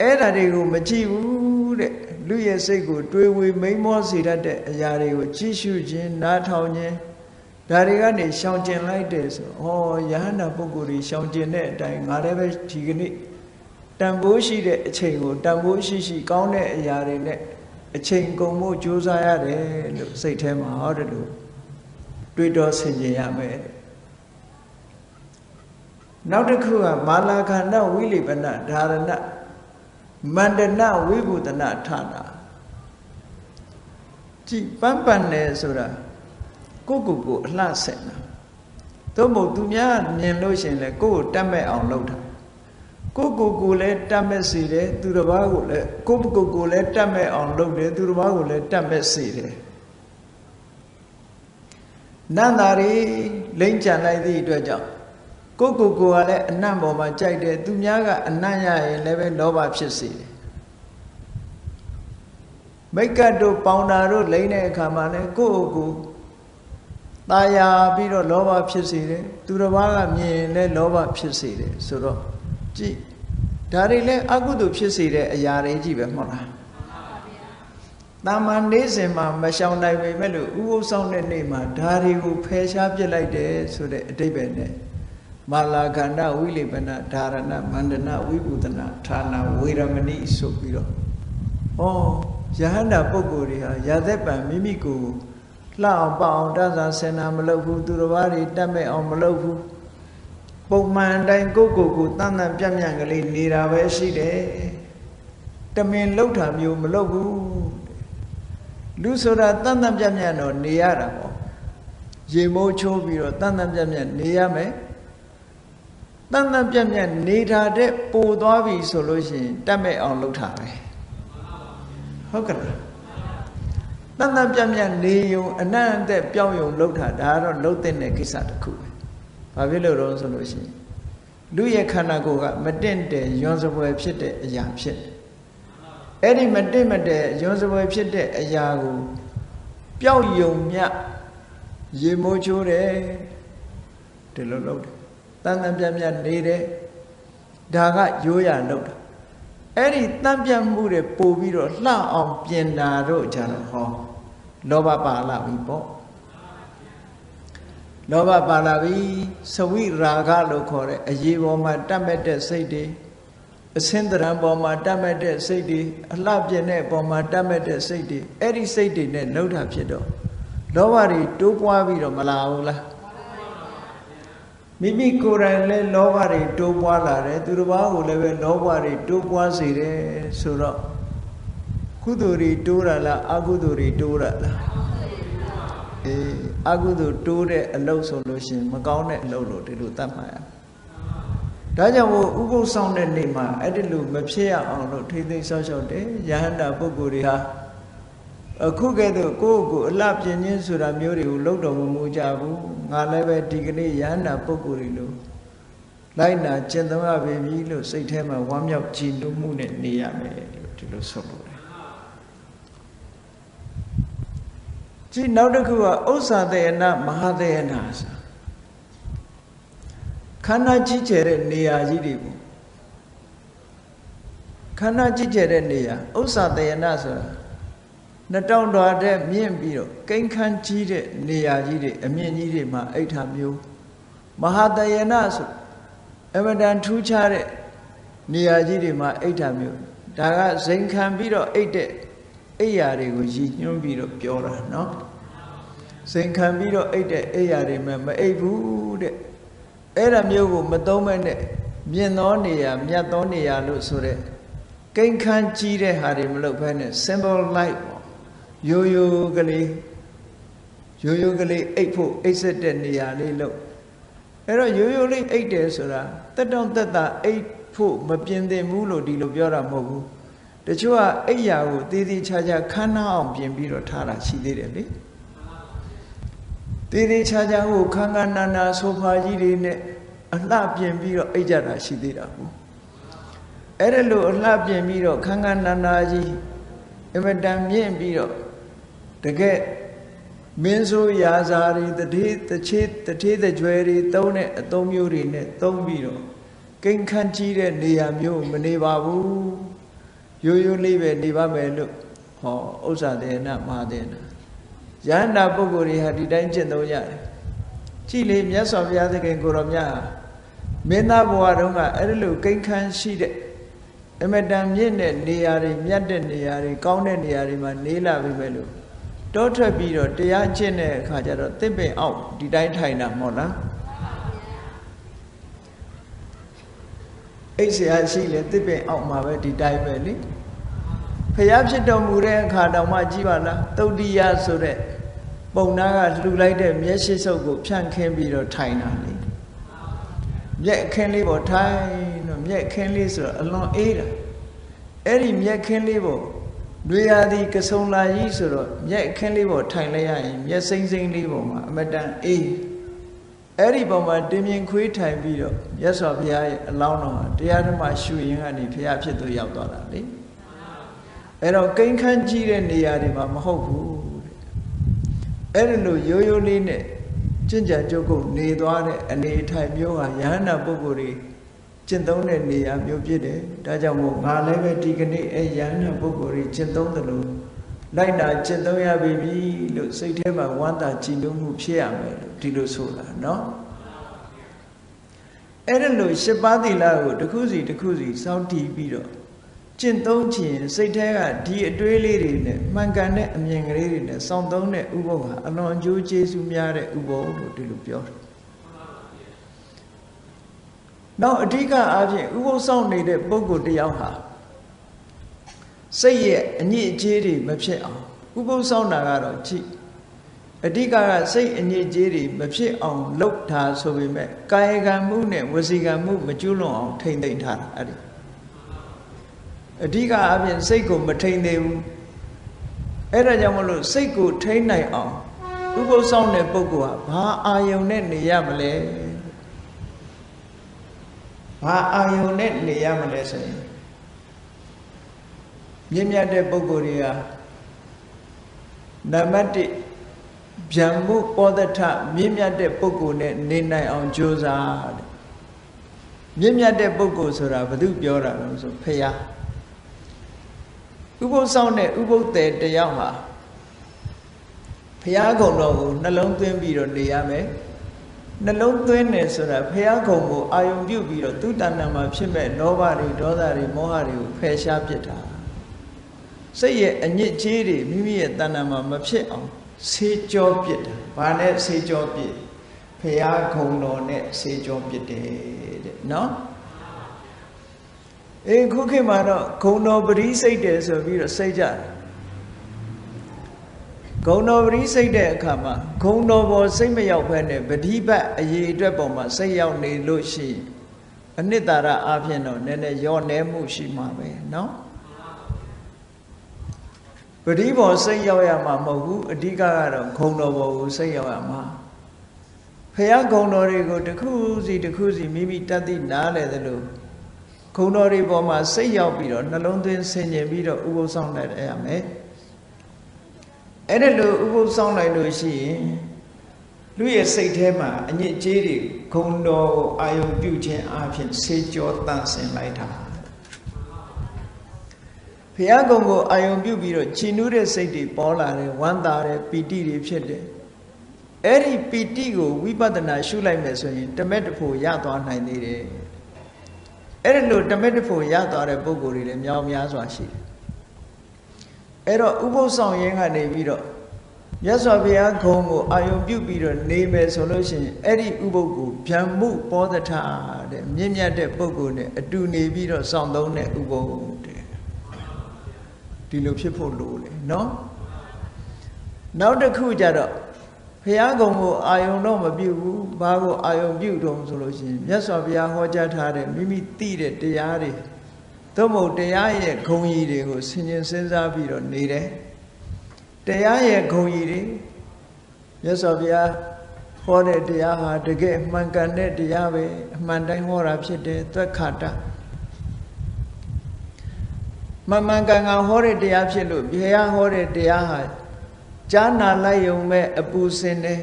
အဲ့ဒါတွေကိုမကြည့်ဘူးတဲ့လူရဲ့စိတ်ကိုတွေးဝေမိန်မောစေတတ်တဲ့အရာတွေကိုကြည့်ရှုခြင်းနားထောင်ခြင်းဒါတွေကနေရှောင်ကျင်လိုက်တယ်ဆိုဩယဟန္တာပုဂ္ဂိုလ်ကြီးရှောင်ကျင်တဲ့အတိုင်းငါလည်းပဲဒီကနေ့တန်ဖိုးရှိတဲ့အချိန်ကိုတန်ဖိုးရှိကောင်းတဲ့အရာတွေနဲ့အချိန်ကုန်ဖို့ကြိုးစားရတယ်လို့စိတ်ထဲမှာဟောတယ်လို့တွေးတော်ဆင်ခြင်ရမယ်နောက်တစ်ခုကမာလာခန္ဓာဝိလိပနဓာရဏမန္တနဝိဘုဒနာဌာနာကြည်ပန်းပန်းနေဆိုတာကိုအလှဆက်တာသို့မဟုတ်သူများမြင်လို့ရှင်လေကိုယ်တတ်မဲ့အောင်လုပ်တာကိုလည်းတတ်မဲ့စေတယ်သူတစ်ပါးကိုလည်းကိုလည်းတတ်မဲ့အောင်လုပ်တယ်သူတစ်ပါးကိုလည်းတတ်မဲ့စေတယ်နန္တာရီလိမ့်ကြံလိုက်သည့်အတွက်ကြောင့်ကိုကလည်းအနတ်ပေါ်မှာကြိုက်တယ်သူများကအနတ်ရရင်လည်းပဲလောဘဖြစ်စေတယ်မိတ်ကတ်တို့ပေါင်တာတို့လိမ့်တဲ့အခါမှာလည်းကိုตาယာပြီးတော့လောဘဖြစ်စေတယ်သူတစ်ပါးကမြင်ရင်လည်းလောဘဖြစ်စေတယ်ဆိုတော့ကြည့်ဒါတွေလည်းအကုသိုလ်ဖြစ်စေတဲ့အရာတွေကြီးပဲမဟုတ်လားတာမန်နေစဉ်မှာမရှောင်နိုင်ပေမဲ့လို့ဥပုသ်ဆောင်တဲ့နေ့မှာဒါတွေကိုဖယ်ရှားပစ်လိုက်တယ်ဆိုတဲ့အဓိပ္ပာယ်နဲ့မာလာခန္ဓာဝိလိပနဓာရဏမန္တနဝိပုဒနာဌာနဝေရမဏိဆိုပြီးတော့ယဟန္တာပုဂ္ဂိုလ်တွေဟာရာသက်ပံမိမိကိုလှအောင်ပအောင်တသဆင်နာမလုပ်ဘူးသူတော်ဘာတွေတတ်မဲ့အောင်မလုပ်ဘူးဟ ပုံမှန်တိုင်းကိုတန်တန်ပြန့်ပြန့်ကလေးနေတာပဲရှိတယ်တမင်လှုပ်တာမျိုးမလုပ်ဘူးလူဆိုတာတန်တန်ပြန့်ပြန့်တော့နေရတာပေါ့ရေမိုးချိုးပြီးတော့တန်တန်ပြန့်ပြန့်နေရမယ်တန်တန်ပြန့်ပြန့်နေတာတဲ့ပိုသွားပြီဆိုလို့ရှိရင်တတ်မဲ့အောင်လှုပ်တာပဲဟုတ်ကဲ့တန်တန်ပြန့်ပြန့်နေယုံအနံ့အသက်ပြောင်းယုံလှုပ်တာဒါကတော့လှုပ်တဲ့ကိစ္စတစ်ခုပဲဘာဖြစ်လို့တော့ဆိုလို့ရှိရင်လူရဲ့ခန္ဓာကိုယ်ကမတင့်တယ်ယွန်စပွဲဖြစ်တဲ့အရာဖြစ်တယ်အဲ့ဒီမတင့်မတဲ့ယွန်စပွဲဖြစ်တဲ့အရာကိုပျောက်ယုံမြရေမိုးချိုးတယ်ဒီလိုလုပ်တယ်တန်တန်ပြန့်ပြန့်နေတယ်ဒါကရိုးရလုပ်တာအဲ့ဒီတန်ပြန့်မှုတွေပို့ပြီးတော့လှအောင်ပြင်တာတို့ကြတော့ဟောလောဘပါလာပြီပေါ့လောဘပါလာပြီသဝိရာဂလို့ခေါ်တဲ့အရေးပေါ်မှာတတ်မဲ့တဲ့စိတ်တွေအစင်းတရံပေါ်မှာတတ်မဲ့တဲ့စိတ်တွေအလှပြင်းတဲ့ပေါ်မှာတတ်မဲ့တဲ့စိတ်တွေအဲ့ဒီစိတ်တွေနဲ့လှုပ်တာဖြစ်တော့လောဘတွေတိုးပွားပြီးတော့မလာဘူးလားမိမိကိုယ်တိုင်လည်းလောဘတွေတိုးပွားလာတယ်သူတစ်ပါးကိုလည်းပဲလောဘတွေတိုးပွားစေတယ်ဆိုတော့ကုသိုလ်တွေတိုးတာလားအကုသိုလ်တွေတိုးတာလားအကုသိုလ်တိုးတဲ့အလုပ်ဆိုလို့ရှိရင်မကောင်းတဲ့အလုပ်လို့ဒီလိုသတ်မှတ်ရဒါကြောင့်မို့ဥပုသ်ဆောင်တဲ့နေ့မှာအဲ့ဒီလိုမဖြစ်ရအောင်လို့ထိမ့်သိမ်းဆောက်ရှောက်တယ်ယဟန္တာပုဂ္ဂိုလ်တွေဟာအခုကဲ့သို့ကိုယ့်ကိုအလှပြင်းခြင်းဆိုတာမျိုးတွေကိုလုပ်တော်မမူကြဘူးငါလည်းပဲဒီကနေ့ယဟန္တာပုဂ္ဂိုလ်တွေလို့လိုက်နာကျင့်သုံးရပြီလို့စိတ်ထဲမှာဝမ်းမြောက်ကြည်နူးမှုနဲ့နေရမယ်လို့ဒီလိုဆိုလို့ကြည့်နောက်တစ်ခုကဥစ္စာတေယနာမဟာတေယနာဆိုခန္ဓာကြီးကျယ်တဲ့နေရာကြီးတွေပေါ့ခန္ဓာကြီးကျယ်တဲ့နေရာဥစ္စာတေယနာဆိုတာ2000တော်တဲ့မြင့်ပြီးတော့ကိန်းခန်းကြီးတဲ့နေရာကြီးတွေအမြင့်ကြီးတွေမှာအိဋ္ဌာမျိုးမဟာတေယနာဆိုအမတန်ထူးခြားတဲ့နေရာကြီးတွေမှာအိဋ္ဌာမျိုးဒါကဇိမ်ခံပြီးတော့အိတ်တဲ့အိယာတွေကိုရည်ညွှန်းပြီးတော့ပြောတာเนาะဇိမ်ခံပြီးတော့အိတ်တဲ့အိယာတွေမှမအိတ်ဘူးတဲ့အဲ့ဒါမျိုးကိုမသုံးမဲ့နဲ့မြင့်သောနေရာမြတ်သောနေရာလို့ဆိုတဲ့ကိန်းခန်းကြီးတဲ့ဟာတွေမလုပ်ဘဲနဲ့ symbol light ပေါ့ရိုးရိုးကလေးအိတ်ဖို့အိတ်ဆက်တဲ့နေရာလေးလို့အဲ့တော့ရိုးရိုးလေးအိတ်တယ်ဆိုတာတက်တောင့်တက်တာအိတ်ဖို့မပြင်းသင့်ဘူးလို့ဒီလိုပြောတာမဟုတ်ဘူးတချို့ကအိယာကိုတည်တည်ချာချာခန်းနာအောင်ပြင်ပြီးတော့ထားတာရှိသေးတယ်လေတည်တည်ချာချာကိုခန်းခန်းနာနာဆိုဖာကြီးတွေနဲ့အလှပြင်ပြီးတော့အိတ်ကြတာရှိသေးတာဘူးအဲ့ဒါလို့အလှပြင်ပြီးတော့ခန်းခန်းနာနာကြီးအမတန်မြင့်ပြီးတော့တကယ်မင်းဆိုးရာဇာတွေတတိတကြွယ်တွေသုံးတဲ့အသုံးမျိုးတွေနဲ့သုံးပြီးတော့ကိန်းခန်းကြီးတဲ့နေရာမျိုးမနေပါဘူးရိုးရိုးလေးပဲနေပါမယ်လို့ဟောဥစ္စာတေနမဟာတေနယန္တာပုဂ္ဂိုလ်တွေဟာဒီတိုင်းကျင့်သုံးရတယ်ကြည်လေမြတ်စွာဘုရားသခင်ကိုရောမြတ်ဟာမင်းသားဘဝတုန်းကအဲ့ဒီလိုကိန်းခန်းရှိတဲ့အမတန်မြင့်တဲ့နေရာတွေမြတ်တဲ့နေရာတွေကောင်းတဲ့နေရာတွေမှာနေလာပြီပဲလို့တောထွက်ပြီးတော့တရားကျင့်တဲ့အခါကျတော့တစ်ပင်အောက်ဒီတိုင်းထိုင်တာမဟုတ်လားအိတ်ဆရာရှိလေတစ်ပင်အောက်မှာပဲဒီတိုင်းပဲလေဖျားဖြစ်တော်မူတဲ့အခါတောင်မှကြည်ပါလားသုတ်တိယဆိုတဲ့ပုံနာကလှူလိုက်တဲ့မျက်ရှိစုပ်ကိုဖြန့်ခင်းပြီးတော့ထိုင်တာလေမျက်ခင်းလေးပေါ်ထိုင်တော့မျက်ခင်းလေးဆိုတော့အလွန်အေးတာအဲ့ဒီမျက်ခင်းလေးပေါ်တွေရသည်ကဆုံလာကြီးဆိုတော့မျက်ခင်းလေးပေါ်ထိုင်လိုက်ရရင်မျက်စိမ့်စိမ့်လေးပေါ်မှာအမတန်အေးအဲ့ဒီပေါ်မှာတင်မြင်ခွေးထိုင်ပြီးတော့မြတ်စွာဘုရားရဲ့အလောင်းတော်ဟာတရားဓမ္မရှုရင်ကနေဘုရားဖြစ်သူရောက်သွားတာလေအဲ့တော့ကိန်းခန်းကြီးတဲ့နေရာတွေမှာမဟုတ်ဘူးတဲ့အဲ့ဒီလိုရိုးရိုးလေးနဲ့ကျင့်ကြံကြုတ်ကုန်နေသွားတဲ့အနေအထိုင်မျိုးဟာယဟန္တာပုဂ္ဂိုလ်တွေကျင့်သုံးတဲ့နေရာမျိုးဖြစ်တယ်ဒါကြောင့်မို့ငါလည်းပဲဒီကနေ့အဲယဟန္တာပုဂ္ဂိုလ်တွေကျင့်သုံးတယ်လို့လိုက်တာကျင့်သုံးရပြီလို့စိတ်ထဲမှာဝမ်းသာကြည်နူးမှုဖြစ်ရမယ်လို့ဒီလိုဆိုတာเนาะအဲ့ဒါလို့၈ပါးသီလကိုတစ်ခုစီစောင့်တည်ပြီးတော့ကျင့်သုံးခြင်းစိတ်ထဲကဒီအတွေးလေးတွေနဲ့မှန်ကန်တဲ့အမြင်ကလေးတွေနဲ့စောင့်သုံးတဲ့ဥပုသ်ဟာအလွန်အကျိုးကျေးဇူးများတဲ့ဥပုသ်လို့ဒီလိုပြောတယ်အဲ့တော့ကိန်းခန်းကြီးတဲ့နေရာတွေမှာမဟုတ်ဘူးတဲ့အဲ့ဒီလိုရိုးရိုးလေးနဲ့ကျင့်ကြံကြုတ်ကုန်နေသွားတဲ့အအနေအထိုင်မျိုးဟာယဟန္တာပုဂ္ဂိုလ်တွေကျင့်သုံးတဲ့နေရာမျိုးဖြစ်တယ်ဒါကြောင့်မို့ငါလည်းပဲဒီကနေ့အဲယဟန္တာပုဂ္ဂိုလ်တွေကျင့်သုံးတယ်လို့လိုက်တာကျင့်သုံးရပြီလို့စိတ်ထဲမှာဝမ်းသာကြည်နူးမှုဖြစ်ရမယ်လို့ဒီလိုဆိုတာเนาะအဲ့ဒါလို့၈ပါးသီလကိုတစ်ခုစီစောင့်တည်ပြီးတော့ကျင့်သုံးခြင်းစိတ်ထဲကဒီအတွေးလေးတွေနဲ့မှန်ကန်တဲ့အမြင်ကလေးတွေနဲ့စောင့်သုံးတဲ့ဥပုသ်ဟာအလွန်အကျိုးကျေးဇူးများတဲ့ဥပုသ်လို့ဒီလိုပြောတယ် နောက်အဓိကအဖြစ်ဥပုသ်ဆောင်နေတဲ့ပုဂ္ဂိုလ်တယောက်ဟာစိတ်ရဲ့အညစ်အကြေးတွေမဖြစ်အောင်ဥပုသ်ဆောင်တာကတော့ကြည့်အဓိကစိတ်အညစ်အကြေးတွေမဖြစ်အောင်လုပ်တာဆိုပေမဲ့ကာယကံမှုနဲ့ဝစီကံမှုမကျွလွန်အောင်ထိမ့်သိမ့်ထားတာအဲ့ဒီအဓိကအပြင်စိတ်ကိုမထိမ့်သေးဘူးအဲ့ဒါကြောင့်မလို့စိတ်ကိုထိမ့်နိုင်အောင်ဥပုသ်ဆောင်တဲ့ပုဂ္ဂိုလ်ဟာဘာအာယုန်နဲ့နေရမလဲဘာအာယုန်နဲ့နေရမလဲဆိုရင်မြင့်မြတ်တဲ့ပုဂ္ဂိုလ်တွေကနံပါတ်1ဗျံမှုပောဒထမြင့်မြတ်တဲ့ပုဂ္ဂိုလ်နဲ့နေနိုင်အောင်ကြိုးစားတဲ့မြင့်မြတ်တဲ့ပုဂ္ဂိုလ်ဆိုတာဘာလို့ပြောတာလဲဆိုဖရာဥပုသ်ဆောင်တဲ့ဥပုသ်တယ်တယောက်ဟာဖရာကုံတော်ကိုနှလုံးသွင်းပြီးတော့နေရမယ်နှလုံးသွင်းတယ်ဆိုတာဖရာကုံကိုအာယုံပြုပြီးတော့သူတဏ္ဍာမှာဖြစ်မဲ့လောဘတွေဒေါသတွေမောဟတွေကိုဖယ်ရှားပစ်တာစိတ်ရဲ့အညစ်အကြေးတွေမိမိရဲ့တဏ္ဍာမှာမဖြစ်အောင်ဆေးကြောပစ်တာဘာနဲ့ဆေးကြောပစ်ဖရာကုံတော်နဲ့ဆေးကြောပစ်တယ်တဲ့နော်ခုခေတ်မှာတော့ဂုံတော်ပရိစိတ်တယ်ဆိုပြီးတော့စိတ်ကြတယ်ဂုံတော်ပရိစိတ်တဲ့အခါမှာဂုံတော်ပေါ်စိတ်မရောက်ဘဲနဲ့ပฏิပတ်အရေးအတွက်ပေါ်မှာစိတ်ရောက်နေလို့ရှိအနှစ်သာရအဖြစ်တော့နည်းနည်းရော့နေမှုရှိမှာပဲเนาะပฏิပေါ်စိတ်ရောက်ရမှာမဟုတ်ဘူးအဓိကကတော့ဂုံတော်ပေါ်ကိုစိတ်ရောက်ရမှာဖရာဂုံတော်တွေကိုတစ်ခုစီမိမိတတ်သိနားလဲသလိုဂုံတော်တွေပေါ်မှာစိတ်ရောက်ပြီးတော့နှလုံးသွင်းဆင်ခြင်ပြီးတော့ဥပုသ်ဆောင်နိုင်ရမယ်အဲ့ဒါလို့ဥပုသ်ဆောင်နိုင်လို့ရှိရင်လူရဲ့စိတ်ထဲမှာအညစ်အကြေးတွေဂုံတော်ကိုအာယုံပြုခြင်းအပြင်ဆေးကြောတန့်စင်လိုက်တာဘုရားကုံကိုအာယုံပြုပြီးတော့ချီနူးတဲ့စိတ်တွေပေါ်လာတယ်ဝမ်းသာတယ်ပီတိတွေဖြစ်တယ်အဲ့ဒီပီတိကိုဝိပဿနာရှုလိုက်မယ်ဆိုရင်တမက်တဖို့ရသွားနိုင်သေးတယ်အဲ့ဒါလို့တမက်တဖို့ရသွားတဲ့ပုံကိုယ်တွေလည်းမြောက်များစွာရှိတယ်အဲ့တော့ဥပုသ်ဆောင်ရင်းကနေပြီးတော့မြတ်စွာဘုရားဂုံကိုအာယုံပြုပြီးတော့နေမယ်ဆိုလို့ရှိရင်အဲ့ဒီဥပုသ်ကိုဗျံမှုပောဒထတဲ့မြင့်မြတ်တဲ့ပုဂ္ဂိုလ်နဲ့အတူနေပြီးတော့စောင့်သုံးတဲ့ဥပုသ်တဲ့ဒီလိုဖြစ်ဖို့လိုလေနော်နောက်တစ်ခုကြတော့ဘုရားကုံကိုအာယုံတော့မပြုဘူးဘာကိုအာယုံပြုတော့ဆိုလို့ရှိရင်မြတ်စွာဘုရားဟောကြားထားတဲ့မိမိသိတဲ့တရားတွေသို့မဟုတ်တရားရဲ့ဂုဏ်ကြီးတွေကိုဆင်ခြင်စဉ်းစားပြီးတော့နေတယ်တရားရဲ့ဂုဏ်ကြီးတွေမြတ်စွာဘုရားဟောတဲ့တရားဟာတကယ်မှန်ကန်တဲ့တရားပဲအမှန်တိုင်းဟောတာဖြစ်တယ်သက်ခါတမှန်ကန်ဟောတဲ့တရားဖြစ်လို့ဘုရားဟောတဲ့တရားဟာကြားနာလိုက်ရုံပဲအပူစင်တယ်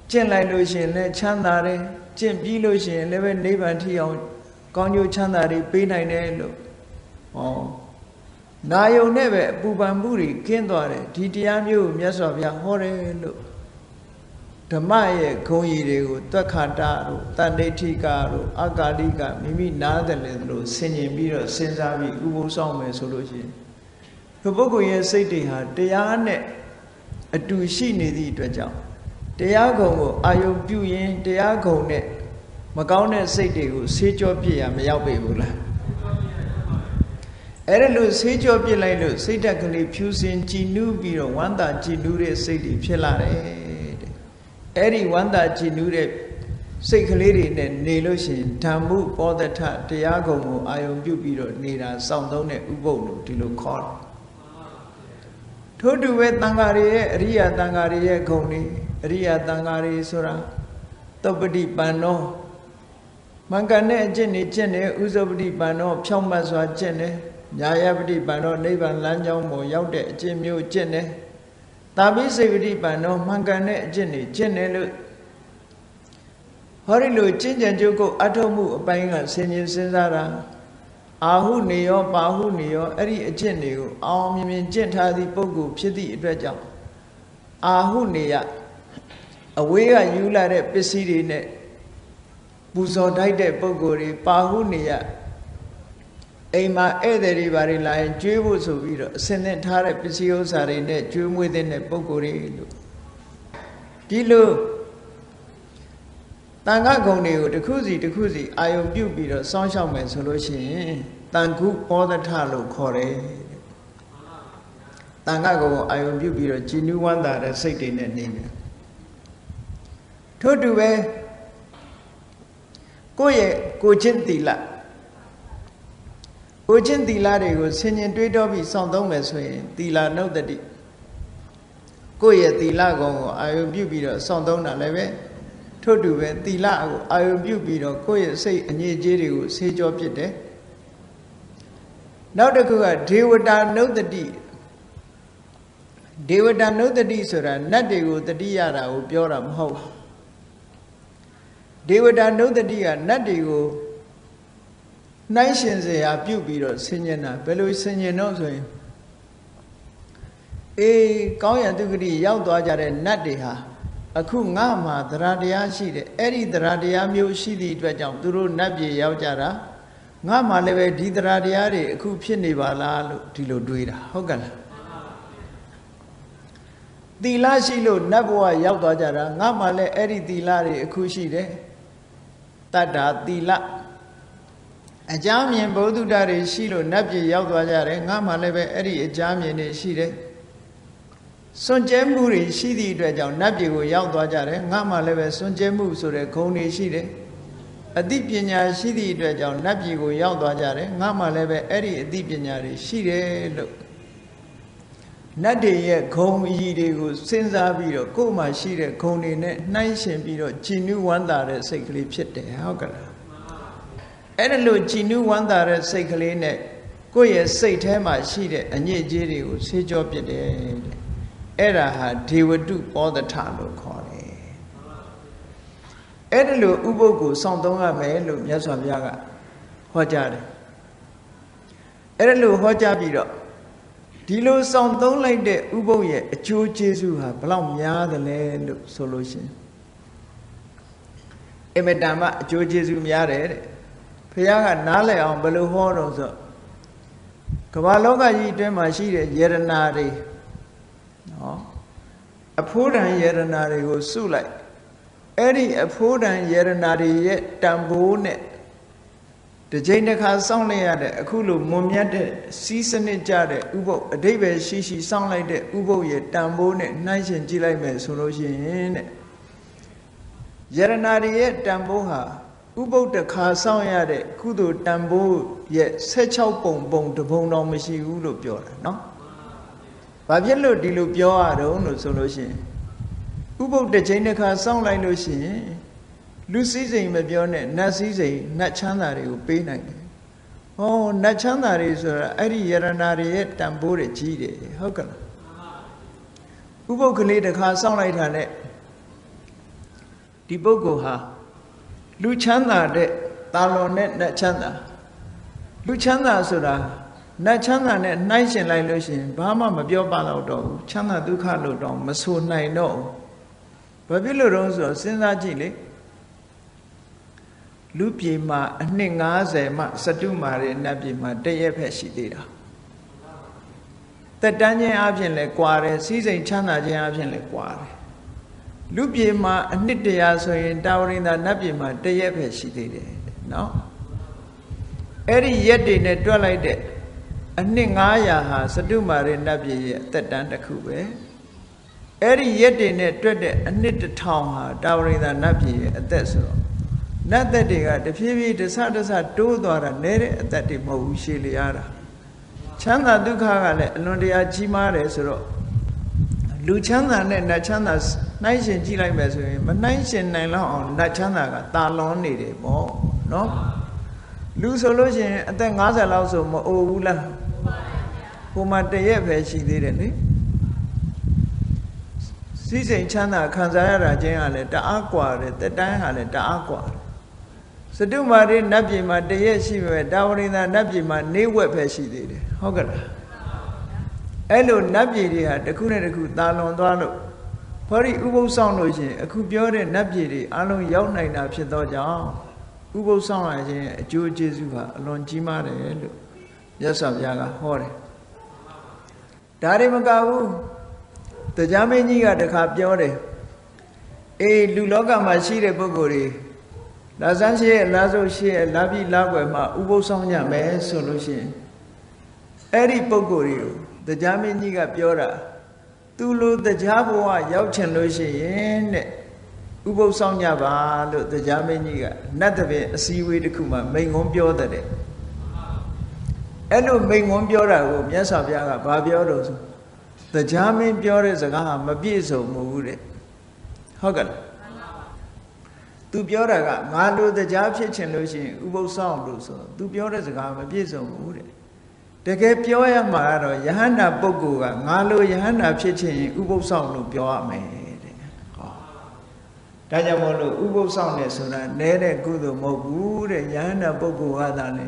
ကျင့်လိုက်လို့ရှိရင်လည်းချမ်းသာတယ်ကျင့်ပြီးလို့ရှိရင်လည်းပဲနိဗ္ဗာန်ထိအောင်ကောင်းကျိုးချမ်းသာတွေပေးနိုင်တယ်လို့ဟောနာယုံနဲ့ပဲအပူပန်မှုတွေကင်းသွားတယ်ဒီတရားမျိုးကိုမြတ်စွာဘုရားဟောတယ်လို့ဓမ္မရဲ့ဂုဏ်ကြီးတွေကိုသွက်ခါတတို့တန်ဋိဋ္ဌိကတို့အကာလိကမိမိနားတယ်လို့ဆင်ញင်ပြီးတော့စဉ်းစားပြီးဥပုသ်ဆောင်မယ်ဆိုလို့ရှိရင်ဒီပုဂ္ဂိုလ်ရဲ့စိတ်တွေဟာတရားနဲ့အတူရှိနေသည့်အတွက်ကြောင့်တရားဂုဏ်ကိုအာယုံပြုရင်တရားဂုဏ်နဲ့မကောင်းတဲ့စိတ်တွေကိုဆေးကြောပြစ်ရမရောက်ပေဘူးလားအဲ့ဒါလို့ဆေးကြောပြစ်လိုက်လို့စိတ်ဓာတ်ကလေးဖြူစင်ကြည်နူးပြီးတော့ဝမ်းသာကြည်နူးတဲ့စိတ်တွေဖြစ်လာတယ်တဲ့အဲ့ဒီဝမ်းသာကြည်နူးတဲ့စိတ်ကလေးတွေနဲ့နေလို့ရှိရင်ဓမ္မုပောဒထတရားဂုဏ်ကိုအာယုံပြုပြီးတော့နေတာစောင့်သုံးတဲ့ဥပုသ်လို့ဒီလိုခေါ်တယ်ထို့တူပဲတန်ဃာတွေရဲ့အရိယာတန်ဃာတွေရဲ့ဂုဏ်တွေအရိယာတန်ဃာတွေဆိုတာသုပ္ပတိပန္နောမှန်ကန်တဲ့အကျင့်တွေကျင့်တယ်ဥဇုပတိပန္နောဖြောင့်မတ်စွာကျင့်တယ်ညာယပတိပန္နောနိဗ္ဗာန်လမ်းကြောင်းပေါ်ရောက်တဲ့အကျင့်မျိုးကျင့်တယ်တာပိစိပတိပန္နောမှန်ကန်တဲ့အကျင့်တွေကျင့်တယ်လို့ဟောဒီလိုကျင့်ကြံကြုတ်ကိုအထုံးမှုအပိုင်းကဆင်ញင်စဉ်းစားတာအာဟုနေရောပါဟုနေရောအဲ့ဒီအကျင့်တွေကိုအောင်မြင်ကျင့်ထားသည့်ပုဂ္ဂိုလ်ဖြစ်သည့်အတွက်ကြောင့်အာဟုနေရအဝေးကယူလာတဲ့ပစ္စည်းတွေနဲ့ပူဇော်တိုက်တဲ့ပုဂ္ဂိုလ်တွေပါဟုနေရအိမ်မှာဧည့်သည်တွေဘာတွေလာရင်ကျွေးဖို့ဆိုပြီးတော့အစင်နဲ့ထားတဲ့ပစ္စည်းဥစ္စာတွေနဲ့ကျွေးမွေးတဲ့ပုဂ္ဂိုလ်တွေလို့ဒီလို တန်ခါကုံတွေကိုတစ်ခုစီအာယုံပြုတ်ပြီးတော့စောင့်ရှောက်မယ်ဆိုလို့ရှိရင်တန်ခုပောဒထလို့ခေါ်တယ်တန်ခါကုံကိုအာယုံပြုတ်ပြီးတော့ကြည်နူးဝမ်းသာတဲ့စိတ်တွေနဲ့နေမယ်ထို့တူပဲကိုယ့်ရဲ့ကိုချင်းသီလတွေကိုဆင်ញင်တွေးတောပြီးစောင့်သုံးမယ်ဆိုရင်သီလနုတ္တိကိုယ့်ရဲ့သီလကုံကိုအာယုံပြုတ်ပြီးတော့စောင့်သုံးတာလည်းပဲထို့တူပဲသီလကိုအာယုံပြုတ်ပြီးတော့ကိုယ့်ရဲ့စိတ်အငြိအကျေးတွေကိုဆေးကြောပစ်တယ်နောက်တစ်ခုကဒေဝတာနုတ္တိဆိုတာနတ်တွေကိုတတိရတာကိုပြောတာမဟုတ်ဘူးဒေဝတာနုတ္တိကနတ်တွေကိုနှိုင်းရှင်စရာပြုတ်ပြီးတော့ဆင်ញင်တာဘယ်လိုဆင်ញင်တော့ဆိုရင်ကောင်းရတုဂတိရောက်သွားကြတဲ့နတ်တွေဟာအခုငါမှာသရတရားရှိတယ်အဲ့ဒီသရတရားမျိုးရှိသည့်အတွက်ကြောင့်သူတို့နတ်ပြည်ရောက်ကြတာငါမှာလည်းပဲဒီသရတရားတွေအခုဖြစ်နေပါလားလို့ဒီလိုတွေးတာဟုတ်ကဲ့လားသီလရှိလို့နတ်ဘဝရောက်သွားကြတာငါမှာလည်းအဲ့ဒီသီလတွေအခုရှိတယ်တတ္တာသီလအကြမြင်ဘုဒ္ဓတွေရှိလို့နတ်ပြည်ရောက်သွားကြတယ်ငါမှလည်းပဲအဲ့ဒီအကြမြင်တွေရှိတယ်စွန့်ကြဲမှုတွေရှိသည့်အတွက်ကြောင့်နတ်ပြည်ကိုရောက်သွားကြတယ်ငါမှလည်းပဲစွန့်ကြဲမှုဆိုတဲ့ဂုဏ်တွေရှိတယ်အသိပညာရှိသည့်အတွက်ကြောင့်နတ်ပြည်ကိုရောက်သွားကြတယ်ငါမှလည်းပဲအဲ့ဒီအသိပညာတွေရှိတယ်လို့နတ်တွေရဲ့ဂုဏ်အည်တွေကိုစဉ်းစားပြီးတော့ကိုယ်မှာရှိတဲ့ဂုဏ်တွေနဲ့နှိုင်းယှဉ်ပြီးတော့ကြည်နူးဝမ်းသာတဲ့စိတ်ကလေးဖြစ်တယ်ဟုတ်ကဲ့လားအဲ့ဒါလို့ကြည်နူးဝမ်းသာတဲ့စိတ်ကလေးနဲ့ကိုယ့်ရဲ့စိတ်ထဲမှာရှိတဲ့အညစ်အကြေးတွေကိုဆေးကြောပစ်တယ်တဲ့အဲ့ဒါဟာဒေဝတုပောဒထလို့ခေါ်တယ်အဲ့ဒါလို့ဥပုပ်ကိုစောင့်သုံးရမယ်လို့မြတ်စွာဘုရားကဟောကြားတယ်အဲ့ဒါလို့ဟောကြားပြီးတော့ဒီလိုစောင့်သုံးလိုက်တဲ့ဥပုပ်ရဲ့အကျိုးကျေးဇူးဟာဘလောက်များသလဲလို့ဆိုလို့ရှိရင်အမတန်မှအကျိုးကျေးဇူးများတယ်တဲ့ဘုရားကနားလည်အောင်ဘယ်လိုဟောတော့ဆိုကမ္ဘာလောကကြီးအတွင်းမှာရှိတဲ့ယရနာတွေနော်အဖိုးတန်ယရနာတွေကိုစုလိုက်အဲ့ဒီအဖိုးတန်ယရနာတွေရဲ့တန်ဖိုးနဲ့တစ်ချိန်တစ်ခါစောင့်လိုက်ရတဲ့အခုလိုမွန်မြတ်တဲ့စီးစနစ်ကြတဲ့ဥပုပ်အဓိပ္ပာယ်ရှိစောင့်လိုက်တဲ့ဥပုပ်ရဲ့တန်ဖိုးနဲ့နှိုင်းယှဉ်ကြည့်လိုက်မယ်ဆိုလို့ရှိရင်တဲ့ယရနာတွေရဲ့တန်ဖိုးဟာဥပုပ်တစ်ခါစောင့်ရတဲ့ကုသိုလ်တန်ဖိုးရဲ့16ပုံတစ်ပုံတော့မရှိဘူးလို့ပြောတာနော်။ဘာဖြစ်လို့ဒီလိုပြောရတော့လို့ဆိုလို့ရှိရင်ဥပုပ်တစ်ချိန်တစ်ခါစောင့်လိုက်လို့ရှိရင်လူစည်းစိမ်မပြောနဲ့နတ်စည်းစိမ်နတ်ချမ်းသာတွေကိုပေးနိုင်တယ်။ဟောနတ်ချမ်းသာတွေဆိုတာအဲ့ဒီယရနာတွေရဲ့တန်ဖိုးတွေကြီးတယ်ဟုတ်ကဲ့လား။ဥပုပ်ကလေးတစ်ခါစောင့်လိုက်တာနဲ့ဒီပုဂ္ဂိုလ်ဟာလူချမ်းသာတဲ့တာလွန်နဲ့နတ်ချမ်းသာလူချမ်းသာဆိုတာနတ်ချမ်းသာနဲ့နှိုင်းယှဉ်လိုက်လို့ရှိရင်ဘာမှမပြောပါတော့ဘူးချမ်းသာဒုက္ခလို့တော့မဆိုနိုင်တော့ဘူးဘာဖြစ်လို့တော့ဆိုတော့စဉ်းစားကြည့်လေလူပြေမှာအနှစ်90မှစတုမာရဲ့နတ်ပြေမှာတရက်ဖက်ရှိသေးတာတက်တန်းချင်းအပြင်လဲကွာတယ်စီးစိမ်ချမ်းသာခြင်းအပြင်လဲကွာတယ်လူပြေမှာအနှစ်100ဆိုရင်တာဝရိန္ဒနတ်ပြေမှာတရက်ပဲရှိသေးတယ်နော်အဲ့ဒီရက်တွေနဲ့တွက်လိုက်တဲ့အနှစ်900ဟာစတုမာရိနတ်ပြေရဲ့အသက်တန်းတစ်ခုပဲအဲ့ဒီရက်တွေနဲ့တွက်တဲ့အနှစ်1000ဟာတာဝရိန္ဒနတ်ပြေရဲ့အသက်ဆိုတော့နတ်သက်တွေကတဖြည်းဖြည်းတဆတိုးသွားတာနဲတဲ့အသက်တွေမဟုတ်ဘူးရှည်လျားတာချမ်းသာဒုက္ခကလည်းအလွန်တရာကြီးမားတယ်ဆိုတော့လူချမ်းသာနဲ့နတ်ချမ်းသာနှိုင်းယှဉ်ကြည့်လိုက်မယ်ဆိုရင်မနှိုင်းယှဉ်နိုင်လောက်အောင်နတ်ချမ်းသာကတာလွန်နေတယ်ပေါ့နော်လူဆိုလို့ရှိရင်အသက်50လောက်ဆိုမအိုဘူးလားဟိုမှာတရက်ပဲရှိသေးတယ်လေစီးစိမ်ချမ်းသာခံစားရတာချင်းကလည်းတအားกว่าတယ်တက်တန်းကလည်းတအားกว่าတယ်စတုမာရိနတ်ပြည်မှာတရက်ရှိပဲတာဝရိန္ဒနတ်ပြည်မှာနေဝက်ပဲရှိသေးတယ်ဟုတ်ကဲ့လားအဲ့လိုနတ်ပြည်တွေဟာတစ်ခုနဲ့တစ်ခုတာလွန်သွားလို့ဟောဒီဥပုသ်ဆောင်လို့ရှိရင်အခုပြောတဲ့နတ်ပြည်တွေအလုံးရောက်နိုင်တာဖြစ်သောကြောင့်ဥပုသ်ဆောင်ရခြင်းအကျိုးကျေးဇူးဟာအလွန်ကြီးမားတယ်လို့မြတ်စွာဘုရားကဟောတယ်ဒါတွေမကဘူးတရားမင်းကြီးကတခါပြောတယ်အေးလူလောကမှာရှိတဲ့ပုဂ္ဂိုလ်တွေ လာစမ်းရှိရဲ့လာစုရှိရဲ့လာပြီးလာွယ်မှာဥပုသ်ဆောင်ညမယ်ဆိုလို့ရှိရင်အဲ့ဒီပုဂ္ဂိုလ်တွေကိုတရားမင်းကြီးကပြောတာသူလိုတရားဘဝရောက်ချင်လို့ရှိရင်တဲ့ဥပုသ်ဆောင်ညပါလို့တရားမင်းကြီးကနတ်တပည့်အစည်းအဝေးတစ်ခုမှာမိန့်ခွန်းပြောတဲ့အဲ့လိုမိန့်ခွန်းပြောတာကိုမြတ်စွာဘုရားကဘာပြောတော့ဆိုတရားမင်းပြောတဲ့စကားဟာမပြည့်စုံဘူးတဲ့ဟုတ်ကဲ့သူပြောတာကငါတို့တရားဖြစ်ချင်လို့ရှိရင်ဥပုသ်ဆောင်လို့ဆိုသူပြောတဲ့စကားမပြည့်စုံဘူးတဲ့တကယ်ပြောရမှာကတော့ယဟန္တာပုဂ္ဂိုလ်ကငါလိုယဟန္တာဖြစ်ချင်ရင်ဥပုသ်ဆောင်လို့ပြောရမယ်တဲ့ဟောဒါကြောင့်မို့လို့ဥပုသ်ဆောင်တယ်ဆိုတာနည်းတဲ့ကုသိုလ်မဟုတ်ဘူးတဲ့ယဟန္တာပုဂ္ဂိုလ်ကသာလေ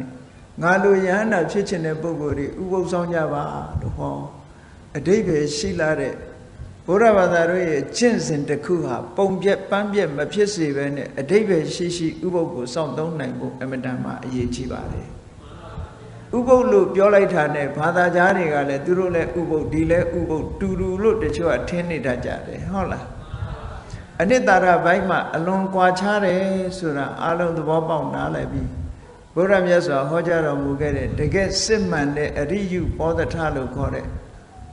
ငါလိုယဟန္တာဖြစ်ချင်တဲ့ပုဂ္ဂိုလ်တွေဥပုသ်ဆောင်ကြပါလို့ဟောအဓိပ္ပာယ်ရှိလာတဲ့ဘုရားဘာသာတို့ရဲ့ကျင့်စဉ်တစ်ခုဟာပုံပြက်ပန်းပြက်မဖြစ်စေဘဲနဲ့အဓိပ္ပာယ်ရှိရှိဥပုသ်ကိုစောင့်သုံးနိုင်ဖို့အမတန်မှအရေးကြီးပါတယ်ဥပုသ်လို့ပြောလိုက်တာနဲ့ဘာသာကြားတွေကလည်းသူတို့လည်းဥပုသ်ဒီလည်းဥပုသ်တူတူလို့တချို့ကထင်နေတတ်ကြတယ်ဟုတ်လားအနိတ္တရဘိုင်းမှာအလွန်ကွာခြားတယ်ဆိုတာအလုံးသဘောပေါက်နားလည်ပြီးဘုရားမြတ်စွာဟောကြားတော်မူခဲ့တဲ့တကယ်စစ်မှန်တဲ့အရိယုပောဒထလို့ခေါ်တဲ့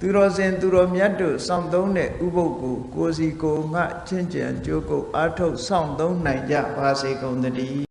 သူတော်စင်သူတော်မြတ်တို့စောင့်သုံးတဲ့ဥပုသ်ကိုကိုယ်စီကိုယ်ငှချင်းကြံကြိုးကိုအားထုတ်စောင့်သုံးနိုင်ကြပါစေကုန်သတည်း